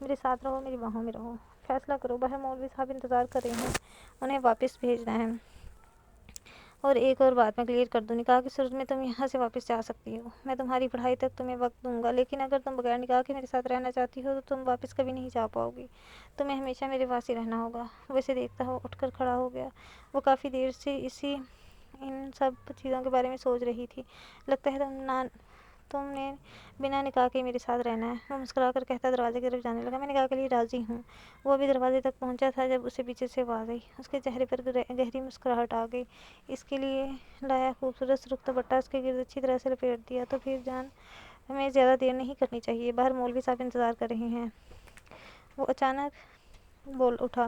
میرے ساتھ رہو، میری باہوں میں رہو، فیصلہ کرو۔ باہر مولوی صاحب انتظار کر رہے ہیں، انہیں واپس بھیجنا ہے۔ اور ایک اور بات میں کلیئر کر دوں، نکاح کی صورت میں تم یہاں سے واپس جا سکتی ہو، میں تمہاری پڑھائی تک تمہیں وقت دوں گا، لیکن اگر تم بغیر نکاح کے میرے ساتھ رہنا چاہتی ہو تو تم واپس کبھی نہیں جا پاؤ گی، تمہیں ہمیشہ میرے پاس ہی رہنا ہوگا۔ وہ اسے دیکھتا ہوا اٹھ کر کھڑا ہو گیا۔ وہ کافی دیر سے ان سب چیزوں کے بارے میں سوچ رہی تھی۔ لگتا ہے تم نے بنا نکاح کے میرے ساتھ رہنا ہے، وہ مسکرا کر کہتا دروازے کی طرف جانے لگا۔ میں نکاح کے لیے راضی ہوں۔ وہ ابھی دروازے تک پہنچا تھا جب اسے پیچھے سے آواز آئی۔ اس کے چہرے پر گہری مسکراہٹ آ گئی۔ اس کے لیے لایا خوبصورت سرخ دوپٹہ اس کے گرد اچھی طرح سے لپیٹ دیا تو پھر جان ہمیں زیادہ دیر نہیں کرنی چاہیے، باہر مولوی صاحب انتظار کر رہے ہیں۔ وہ اچانک بول اٹھا،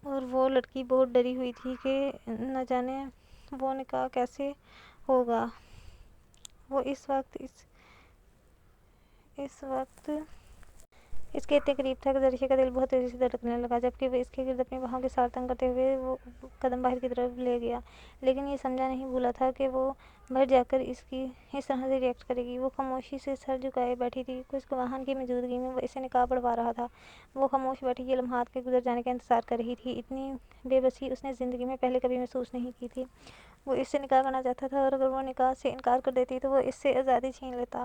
اور وہ لڑکی بہت ڈری ہوئی تھی کہ نہ جانے وہ نکاح کیسے ہوگا۔ وہ اس وقت اس کے اتنے قریب تھا کہ زرشی کا دل بہت تیزی سے دھڑکنے لگا، جبکہ وہ اس کے گرد اپنی باہوں کے ساتھ تنگ کرتے ہوئے وہ قدم باہر کی طرف لے گیا، لیکن یہ سمجھا نہیں بھولا تھا کہ وہ باہر جا کر اس طرح سے ریئیکٹ کرے گی۔ وہ خاموشی سے سر جھکائے بیٹھی تھی، کچھ گواہان کی موجودگی میں وہ اسے نقاب پڑھوا رہا تھا۔ وہ خاموش بیٹھی یہ لمحات کے گزر جانے کا انتظار کر رہی تھی۔ اتنی بے بسی اس نے زندگی میں پہلے کبھی محسوس نہیں کی تھی۔ وہ اس سے نکاح کرنا چاہتا تھا، اور اگر وہ نکاح سے انکار کر دیتی تو وہ اس سے آزادی چھین لیتا۔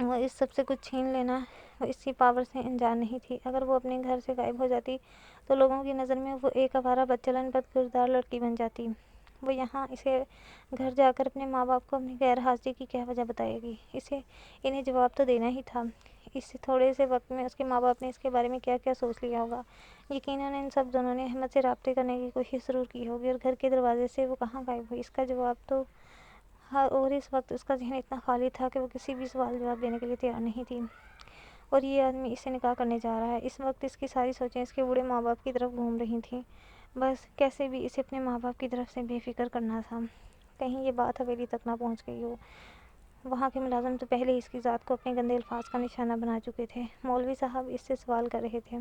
وہ اس سب سے کچھ چھین لینا وہ اس کی پاور سے انجان نہیں تھی۔ اگر وہ اپنے گھر سے غائب ہو جاتی تو لوگوں کی نظر میں وہ ایک آوارہ بدچلن بد کردار لڑکی بن جاتی۔ وہ یہاں اسے گھر جا کر اپنے ماں باپ کو اپنی غیر حاضری کی کیا وجہ بتائے گی؟ انہیں جواب تو دینا ہی تھا۔ اس تھوڑے سے وقت میں اس کے ماں باپ نے اس کے بارے میں کیا کیا سوچ لیا ہوگا۔ یقیناً ان سب دونوں نے احمد سے رابطے کرنے کی کوشش ضرور کی ہوگی، اور گھر کے دروازے سے وہ کہاں غائب ہوئی، اس کا جواب تو اور اس وقت اس کا ذہن اتنا خالی تھا کہ وہ کسی بھی سوال جواب دینے کے لیے تیار نہیں تھی۔ اور یہ آدمی اس سے نکاح کرنے جا رہا ہے۔ اس وقت اس کی ساری سوچیں اس کے بوڑھے ماں باپ کی طرف گھوم رہی تھیں۔ بس کیسے بھی اسے اپنے ماں باپ کی طرف سے بے فکر کرنا تھا، کہیں یہ بات حویلی تک نہ پہنچ گئی ہو۔ وہاں کے ملازم تو پہلے ہی اس کی ذات کو اپنے گندے الفاظ کا نشانہ بنا چکے تھے۔ مولوی صاحب اس سے سوال کر رہے تھے،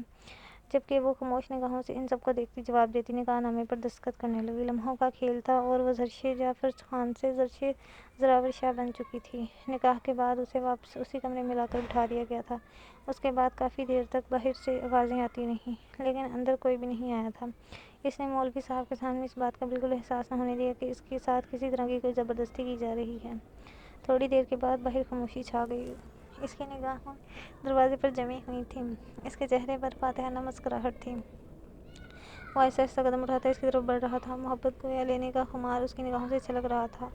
جبکہ وہ خاموش نگاہوں سے ان سب کو دیکھتی جواب دیتی نکاح نامے پر دستخط کرنے لگی۔ لمحوں کا کھیل تھا، اور وہ زرشے جعفر خان سے زرشے زراور شاہ بن چکی تھی۔ نکاح کے بعد اسے واپس اسی کمرے میں لا کر بٹھا دیا گیا تھا۔ اس کے بعد کافی دیر تک باہر سے آوازیں آتی رہیں، لیکن اندر کوئی بھی نہیں آیا تھا۔ اس نے مولوی صاحب کے سامنے اس بات کا بالکل احساس نہ ہونے دیا کہ اس کے ساتھ کسی طرح کی کوئی زبردستی کی جا رہی ہے۔ تھوڑی دیر کے بعد باہر خاموشی چھا گئی۔ اس کی نگاہیں دروازے پر جمی ہوئی تھیں، اس کے چہرے پر فاتحانہ مسکراہٹ تھی۔ وہ آہستہ آہستہ قدم اٹھاتا اس کی طرف بڑھ رہا تھا۔ محبت گویا لینے کا خمار اس کی نگاہوں سے چھلک رہا تھا۔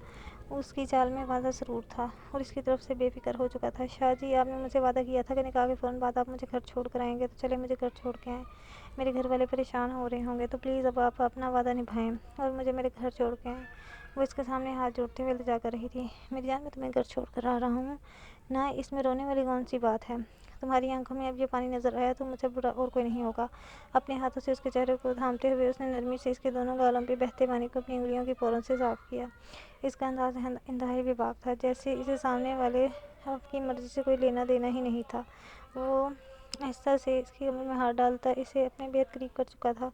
اس کی چال میں واضح سرور تھا، اور اس کی طرف سے بے فکر ہو چکا تھا۔ شاہ جی، آپ نے مجھ سے وعدہ کیا تھا کہ نکاح کے فوراً بعد آپ مجھے گھر چھوڑ کر آئیں گے، تو چلیں مجھے گھر چھوڑ کے آئیں۔ میرے گھر والے پریشان ہو رہے ہوں گے، تو پلیز اب آپ اپنا وعدہ نبھائیں اور مجھے میرے گھر چھوڑ کے آئیں۔ وہ اس کے سامنے ہاتھ جوڑتے ہوئے التجا کر رہی تھی۔ میری جان، میں تمہیں گھر چھوڑ کر آ رہا ہوں نا، اس میں رونے والی کون سی بات ہے؟ تمہاری آنکھوں میں اب یہ پانی نظر آیا تو مجھ سے برا اور کوئی نہیں ہوگا۔ اپنے ہاتھوں سے اس کے چہرے کو تھامتے ہوئے اس نے نرمی سے اس کے دونوں گالوں پہ بہتے پانی کو اپنی انگلیوں کی پوروں سے صاف کیا۔ اس کا انداز انتہائی بے باک تھا، جیسے اسے سامنے والے کی مرضی سے کوئی لینا دینا ہی نہیں تھا۔ وہ آہستہ سے اس کی کمر میں ہاتھ ڈالتا اسے اپنے بہت قریب کر چکا تھا،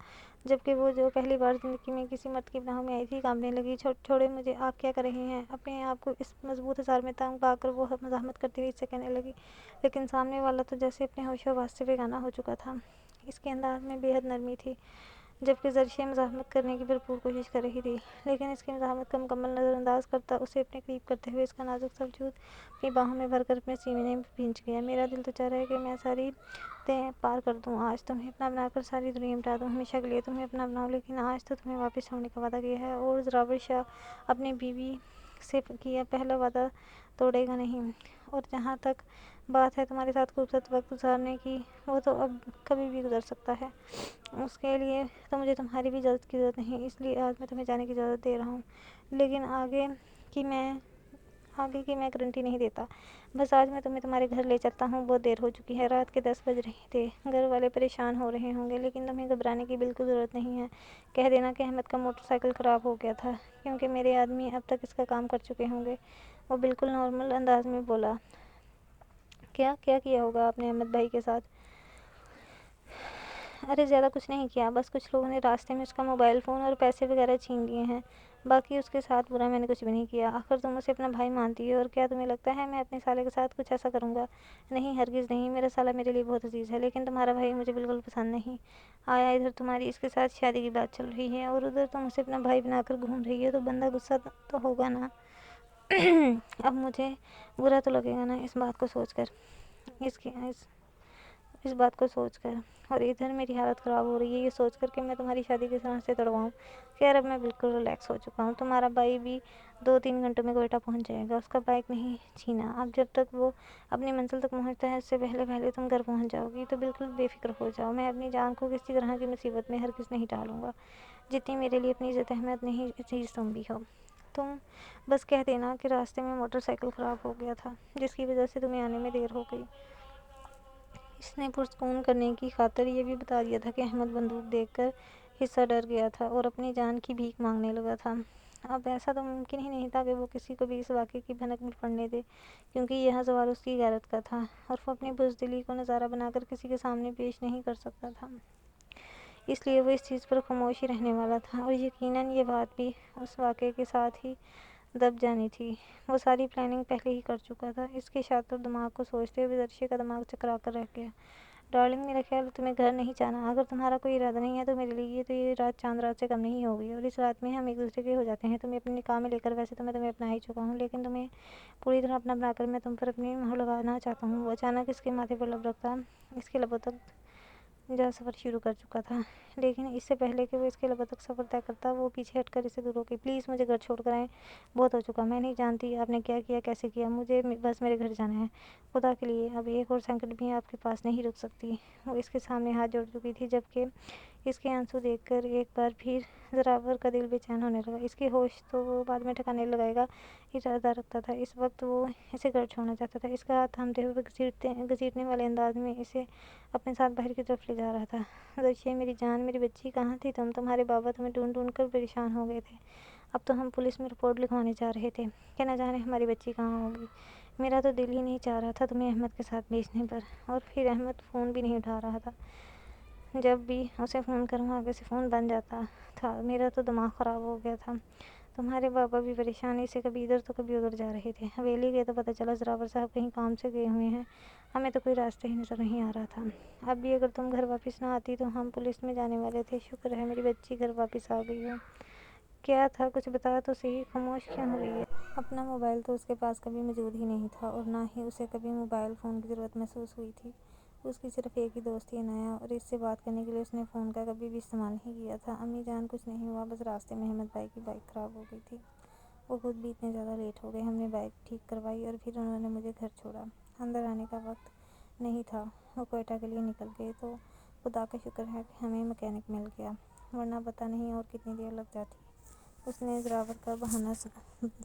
جبکہ وہ جو پہلی بار زندگی میں کسی مرد کی پناہوں میں آئی تھی کانپنے لگی۔ چھوڑیں مجھے، آپ کیا کر رہے ہیں؟ اپنے آپ کو اس مضبوط حصار میں تنگ پا کر وہ مزاحمت کرتے ہوئے اس سے کہنے لگی، لیکن سامنے والا تو جیسے اپنے ہوش و حواس سے بیگانہ ہو چکا تھا۔ اس کے انداز میں بے حد نرمی تھی، جبکہ زرشے مزاحمت کرنے کی بھرپور کوشش کر رہی تھی، لیکن اس کی مزاحمت کا مکمل نظر انداز کرتا اسے اپنے قریب کرتے ہوئے اس کا نازک سا وجود اپنی باہوں میں بھر کر اپنے سینے میں بھینچ گیا۔ میرا دل تو چاہ رہا ہے کہ میں ساری تہیں پار کر دوں، آج تمہیں اپنا بنا کر ساری دنیا مٹا دوں، ہمیشہ کے لیے تمہیں اپنا بناؤں، لیکن آج تو تمہیں واپس چھوڑنے کا وعدہ کیا ہے، اور زراور شاہ اپنی بیوی سے کیا پہلا وعدہ توڑے گا نہیں۔ اور جہاں تک بات ہے تمہارے ساتھ خوبصورت وقت گزارنے کی، وہ تو اب کبھی بھی گزر سکتا ہے۔ اس کے لیے تو مجھے تمہاری بھی اجازت کی ضرورت نہیں، اس لیے آج میں تمہیں جانے کی اجازت دے رہا ہوں، لیکن آگے کی میں گارنٹی نہیں دیتا۔ بس آج میں تمہیں تمہارے گھر لے چلتا ہوں، بہت دیر ہو چکی ہے، رات کے 10 بج رہے تھے، گھر والے پریشان ہو رہے ہوں گے، لیکن تمہیں گھبرانے کی بالکل ضرورت نہیں ہے۔ کہہ دینا کہ احمد کا موٹر سائیکل خراب ہو گیا تھا، کیونکہ میرے آدمی اب تک اس کا کام کر چکے ہوں گے۔ وہ بالکل نارمل انداز میں بولا۔ کیا کیا ہوگا آپ نے احمد بھائی کے ساتھ؟ ارے زیادہ کچھ نہیں کیا، بس کچھ لوگوں نے راستے میں اس کا موبائل فون اور پیسے وغیرہ چھین لیے ہیں، باقی اس کے ساتھ برا میں نے کچھ بھی نہیں کیا۔ آخر تم اسے اپنا بھائی مانتی ہو، اور کیا تمہیں لگتا ہے میں اپنے سالے کے ساتھ کچھ ایسا کروں گا؟ نہیں، ہرگز نہیں، میرا سالہ میرے لیے بہت عزیز ہے، لیکن تمہارا بھائی مجھے بالکل پسند نہیں آیا۔ ادھر تمہاری اس کے ساتھ شادی کی بات چل رہی ہے، اور ادھر تم اسے اپنا بھائی بنا کر گھوم رہی ہو، تو بندہ غصہ تو ہوگا نا۔ اب مجھے برا تو لگے گا نا اس بات کو سوچ کر، اور ادھر میری حالت خراب ہو رہی ہے یہ سوچ کر کہ میں تمہاری شادی کس طرح سے تڑواؤں۔ خیر، اب میں بالکل ریلیکس ہو چکا ہوں، تمہارا بھائی بھی 2-3 گھنٹوں میں کوئٹہ پہنچ جائے گا، اس کا بائک نہیں چھینا۔ اب جب تک وہ اپنی منزل تک پہنچتا ہے، اس سے پہلے تم گھر پہنچ جاؤ گی، تو بالکل بے فکر ہو جاؤ، میں اپنی جان کو کسی طرح کی مصیبت میں ہرگز نہیں ڈالوں گا، جتنی میرے لیے اپنی عزت احمد نہیں عزیز تم بھی ہو۔ تم بس کہہ دینا کہ راستے میں موٹر سائیکل خراب ہو گیا تھا، جس کی وجہ سے تمہیں آنے میں دیر ہو گئی۔ اس نے پرسکون کرنے کی خاطر یہ بھی بتا دیا تھا کہ احمد بندوق دیکھ کر حصہ ڈر گیا تھا اور اپنی جان کی بھیک مانگنے لگا تھا۔ اب ایسا تو ممکن ہی نہیں تھا کہ وہ کسی کو بھی اس واقعے کی بھنک میں پڑنے دے، کیونکہ یہ سوال اس کی غیرت کا تھا اور وہ اپنی بزدلی کو نظارہ بنا کر کسی کے سامنے پیش نہیں کر سکتا تھا۔ اس لیے وہ اس چیز پر خاموش ہی رہنے والا تھا، اور یقیناً یہ بات بھی اس واقعے کے ساتھ ہی دب جانی تھی۔ وہ ساری پلاننگ پہلے ہی کر چکا تھا۔ اس کے شاطر دماغ کو سوچتے ہوئے درشے کا دماغ چکرا کر رہ گیا۔ ڈارلنگ، میرا خیال ہے تمہیں گھر نہیں جانا۔ اگر تمہارا کوئی ارادہ نہیں ہے تو میرے لیے تو یہ رات چاند رات سے کم نہیں ہوگی، اور اس رات میں ہم ایک دوسرے کے ہو جاتے ہیں۔ تمہیں اپنے نکاح میں لے کر ویسے تو میں تمہیں اپنا ہی چکا ہوں، لیکن تمہیں پوری طرح اپنا بنا کر میں تم پر اپنی مہر لگانا چاہتا ہوں۔ وہ اچانک اس کے ماتھے پر لب رکھتا، اس کے لبوں تک جا سفر شروع کر چکا تھا، لیکن اس سے پہلے کہ وہ اس کے لبوں تک سفر طے کرتا وہ پیچھے ہٹ کر اسے دور ہو گئی۔ پلیز مجھے گھر چھوڑ کر آئیں، بہت ہو چکا۔ میں نہیں جانتی آپ نے کیا کیا، کیسے کیا، مجھے بس میرے گھر جانا ہے۔ خدا کے لیے اب ایک اور سیکنڈ بھی آپ کے پاس نہیں رک سکتی۔ وہ اس کے سامنے ہاتھ جوڑ چکی تھی، جبکہ اس کے آنسو دیکھ کر ایک بار پھر زراور کا دل بے چین ہونے لگا۔ اس کی ہوش تو وہ بعد میں ٹھکانے لگائے گا ارادہ رکھتا تھا، اس وقت وہ اسے گھر چھوڑنا چاہتا تھا۔ اس کا ہاتھ تھامتے ہوئے گھسیٹنے والے انداز میں اسے اپنے ساتھ باہر کی طرف لے جا رہا تھا۔ درشے، میری جان، میری بچی، کہاں تھی تم؟ تمہارے بابا تمہیں ڈھونڈ ڈھونڈ کر پریشان ہو گئے تھے۔ اب تو ہم پولیس میں رپورٹ لکھوانے جا رہے تھے کہ نہ جانے ہماری بچی کہاں ہوگی۔ میرا تو دل ہی نہیں چاہ رہا تھا تمہیں احمد کے ساتھ بھیجنے پر، اور پھر احمد فون بھی نہیں اٹھا رہا تھا۔ جب بھی اسے فون کروں آگے سے فون بن جاتا تھا۔ میرا تو دماغ خراب ہو گیا تھا۔ تمہارے بابا بھی پریشانی سے کبھی ادھر تو کبھی ادھر جا رہے تھے۔ حویلی گئے تو پتہ چلا زراور صاحب کہیں کام سے گئے ہوئے ہیں، ہمیں تو کوئی راستہ ہی نظر نہیں آ رہا تھا۔ اب بھی اگر تم گھر واپس نہ آتی تو ہم پولیس میں جانے والے تھے۔ شکر ہے میری بچی گھر واپس آ گئی ہو۔ کیا تھا، کچھ بتا تو صحیح، خاموش کیوں ہو رہی ہے؟ اپنا موبائل تو اس کے پاس کبھی موجود ہی نہیں تھا، اور نہ ہی اسے کبھی موبائل فون کی ضرورت محسوس ہوئی تھی۔ اس کی صرف ایک ہی دوست تھی عنایہ، اور اس سے بات کرنے کے لیے اس نے فون کا کبھی بھی استعمال نہیں کیا تھا۔ امی جان، کچھ نہیں ہوا، بس راستے میں احمد بھائی کی بائک خراب ہو گئی تھی۔ وہ خود بھی اتنے زیادہ لیٹ ہو گئے، ہم نے بائک ٹھیک کروائی اور پھر انہوں نے مجھے گھر چھوڑا۔ اندر آنے کا وقت نہیں تھا، وہ کوئٹہ کے لیے نکل گئے، تو خدا کا شکر ہے کہ ہمیں مکینک مل گیا، ورنہ پتہ نہیں اور کتنی دیر لگ جاتی۔ اس نے زراور کا بہانہ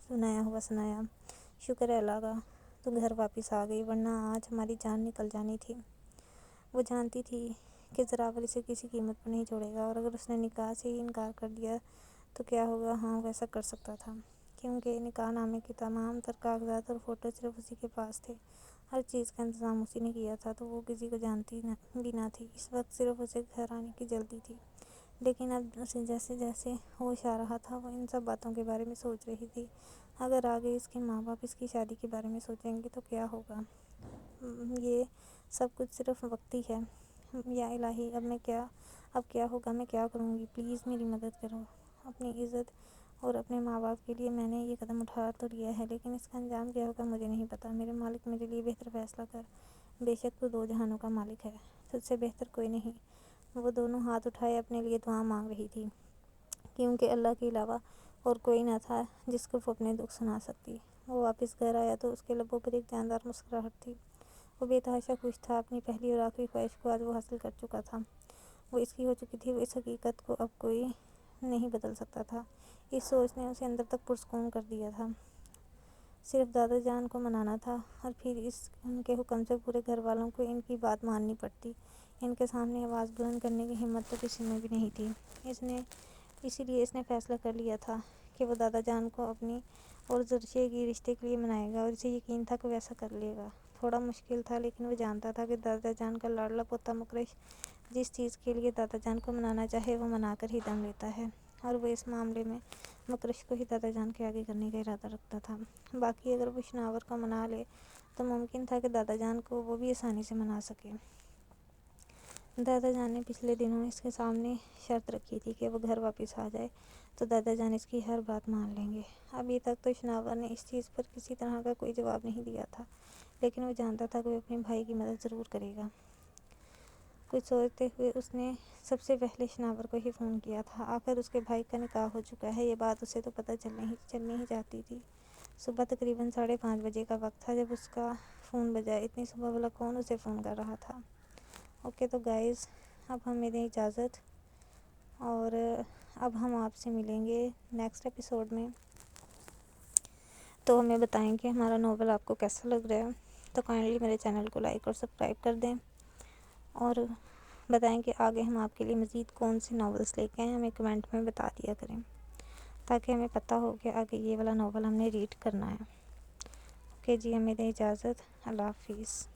سنایا ہوا سنایا۔ شکر ہے اللہ کا تو گھر واپس آ گئی، ورنہ آج ہماری جان نکل جانی تھی۔ وہ جانتی تھی کہ زراور اسے کسی قیمت پر نہیں چھوڑے گا، اور اگر اس نے نکاح سے ہی انکار کر دیا تو کیا ہوگا؟ ہاں، ویسا کر سکتا تھا، کیونکہ نکاح نامے کے تمام تر کاغذات اور فوٹو صرف اسی کے پاس تھے۔ ہر چیز کا انتظام اسی نے کیا تھا، تو وہ کسی کو جانتی بھی نہ تھی۔ اس وقت صرف اسے گھر آنے کی جلدی تھی، لیکن اب اسے جیسے جیسے ہوش آ رہا تھا وہ ان سب باتوں کے بارے میں سوچ رہی تھی۔ اگر آگے اس کے ماں باپ اس کی شادی کے بارے میں سوچیں گے تو کیا ہوگا؟ یہ سب کچھ صرف وقتی ہے۔ یا الہی، اب کیا ہوگا؟ میں کیا کروں گی؟ پلیز میری مدد کرو۔ اپنی عزت اور اپنے ماں باپ کے لیے میں نے یہ قدم اٹھا تو لیا ہے، لیکن اس کا انجام کیا ہوگا مجھے نہیں پتا۔ میرے مالک، میرے لیے بہتر فیصلہ کر۔ بے شک تو دو جہانوں کا مالک ہے، تجھ سے بہتر کوئی نہیں۔ وہ دونوں ہاتھ اٹھائے اپنے لیے دعا مانگ رہی تھی، کیونکہ اللہ کے علاوہ اور کوئی نہ تھا جس کو وہ اپنے دکھ سنا سکتی۔ وہ واپس گھر آیا تو اس کے لبوں پر ایک جاندار مسکراہٹ تھی۔ وہ بے تحاشا خوش تھا، اپنی پہلی اور آخری خواہش کو آج وہ حاصل کر چکا تھا۔ وہ اس کی ہو چکی تھی، اس حقیقت کو اب کوئی نہیں بدل سکتا تھا۔ اس سوچ نے اسے اندر تک پرسکون کر دیا تھا۔ صرف دادا جان کو منانا تھا، اور پھر ان کے حکم سے پورے گھر والوں کو ان کی بات ماننی پڑتی۔ ان کے سامنے آواز بلند کرنے کی ہمت تو کسی میں بھی نہیں تھی۔ اسی لیے اس نے فیصلہ کر لیا تھا کہ وہ دادا جان کو اپنی اور درشے کی رشتے کے لیے منائے گا، اور اسے یقین تھا کہ وہ ایسا کر لے گا۔ تھوڑا مشکل تھا، لیکن وہ جانتا تھا کہ دادا جان کا لاڈلا پوتا مکرش جس چیز کے لیے دادا جان کو منانا چاہے وہ منا کر ہی دم لیتا ہے، اور وہ اس معاملے میں مکرش کو ہی دادا جان کے آگے کرنے کا ارادہ رکھتا تھا۔ باقی اگر وہ شناور کو منا لے تو ممکن تھا کہ دادا جان کو وہ بھی آسانی سے منا سکے۔ دادا جان نے پچھلے دنوں اس کے سامنے شرط رکھی تھی کہ وہ گھر واپس آ جائے تو دادا جان اس کی ہر بات مان لیں گے۔ ابھی تک تو شناور نے اس چیز پر کسی طرح کا کوئی جواب نہیں دیا تھا، لیکن وہ جانتا تھا کہ وہ اپنے بھائی کی مدد ضرور کرے گا۔ کچھ سوچتے ہوئے اس نے سب سے پہلے شناور کو ہی فون کیا تھا۔ آخر اس کے بھائی کا نکاح ہو چکا ہے، یہ بات اسے تو پتہ چلنی ہی چاہتی تھی۔ صبح تقریباً 5:30 بجے کا وقت تھا جب اس کا فون بجا۔ اتنی صبح بھلا کون اسے فون کر رہا تھا؟ اوکے تو گائز، اب ہمیں دیں اجازت، اور اب ہم آپ سے ملیں گے نیکسٹ ایپیسوڈ میں۔ تو ہمیں بتائیں کہ ہمارا ناول آپ کو کیسا لگ رہا ہے۔ تو کائنڈلی میرے چینل کو لائک اور سبسکرائب کر دیں، اور بتائیں کہ آگے ہم آپ کے لیے مزید کون سے ناولس لے کے آئیں، ہمیں کمنٹ میں بتا دیا کریں۔ تاکہ ہمیں پتہ ہو کہ آگے یہ والا ناول ہم نے ریڈ کرنا ہے۔ اوکے جی، ہمیں دیں اجازت، اللہ حافظ۔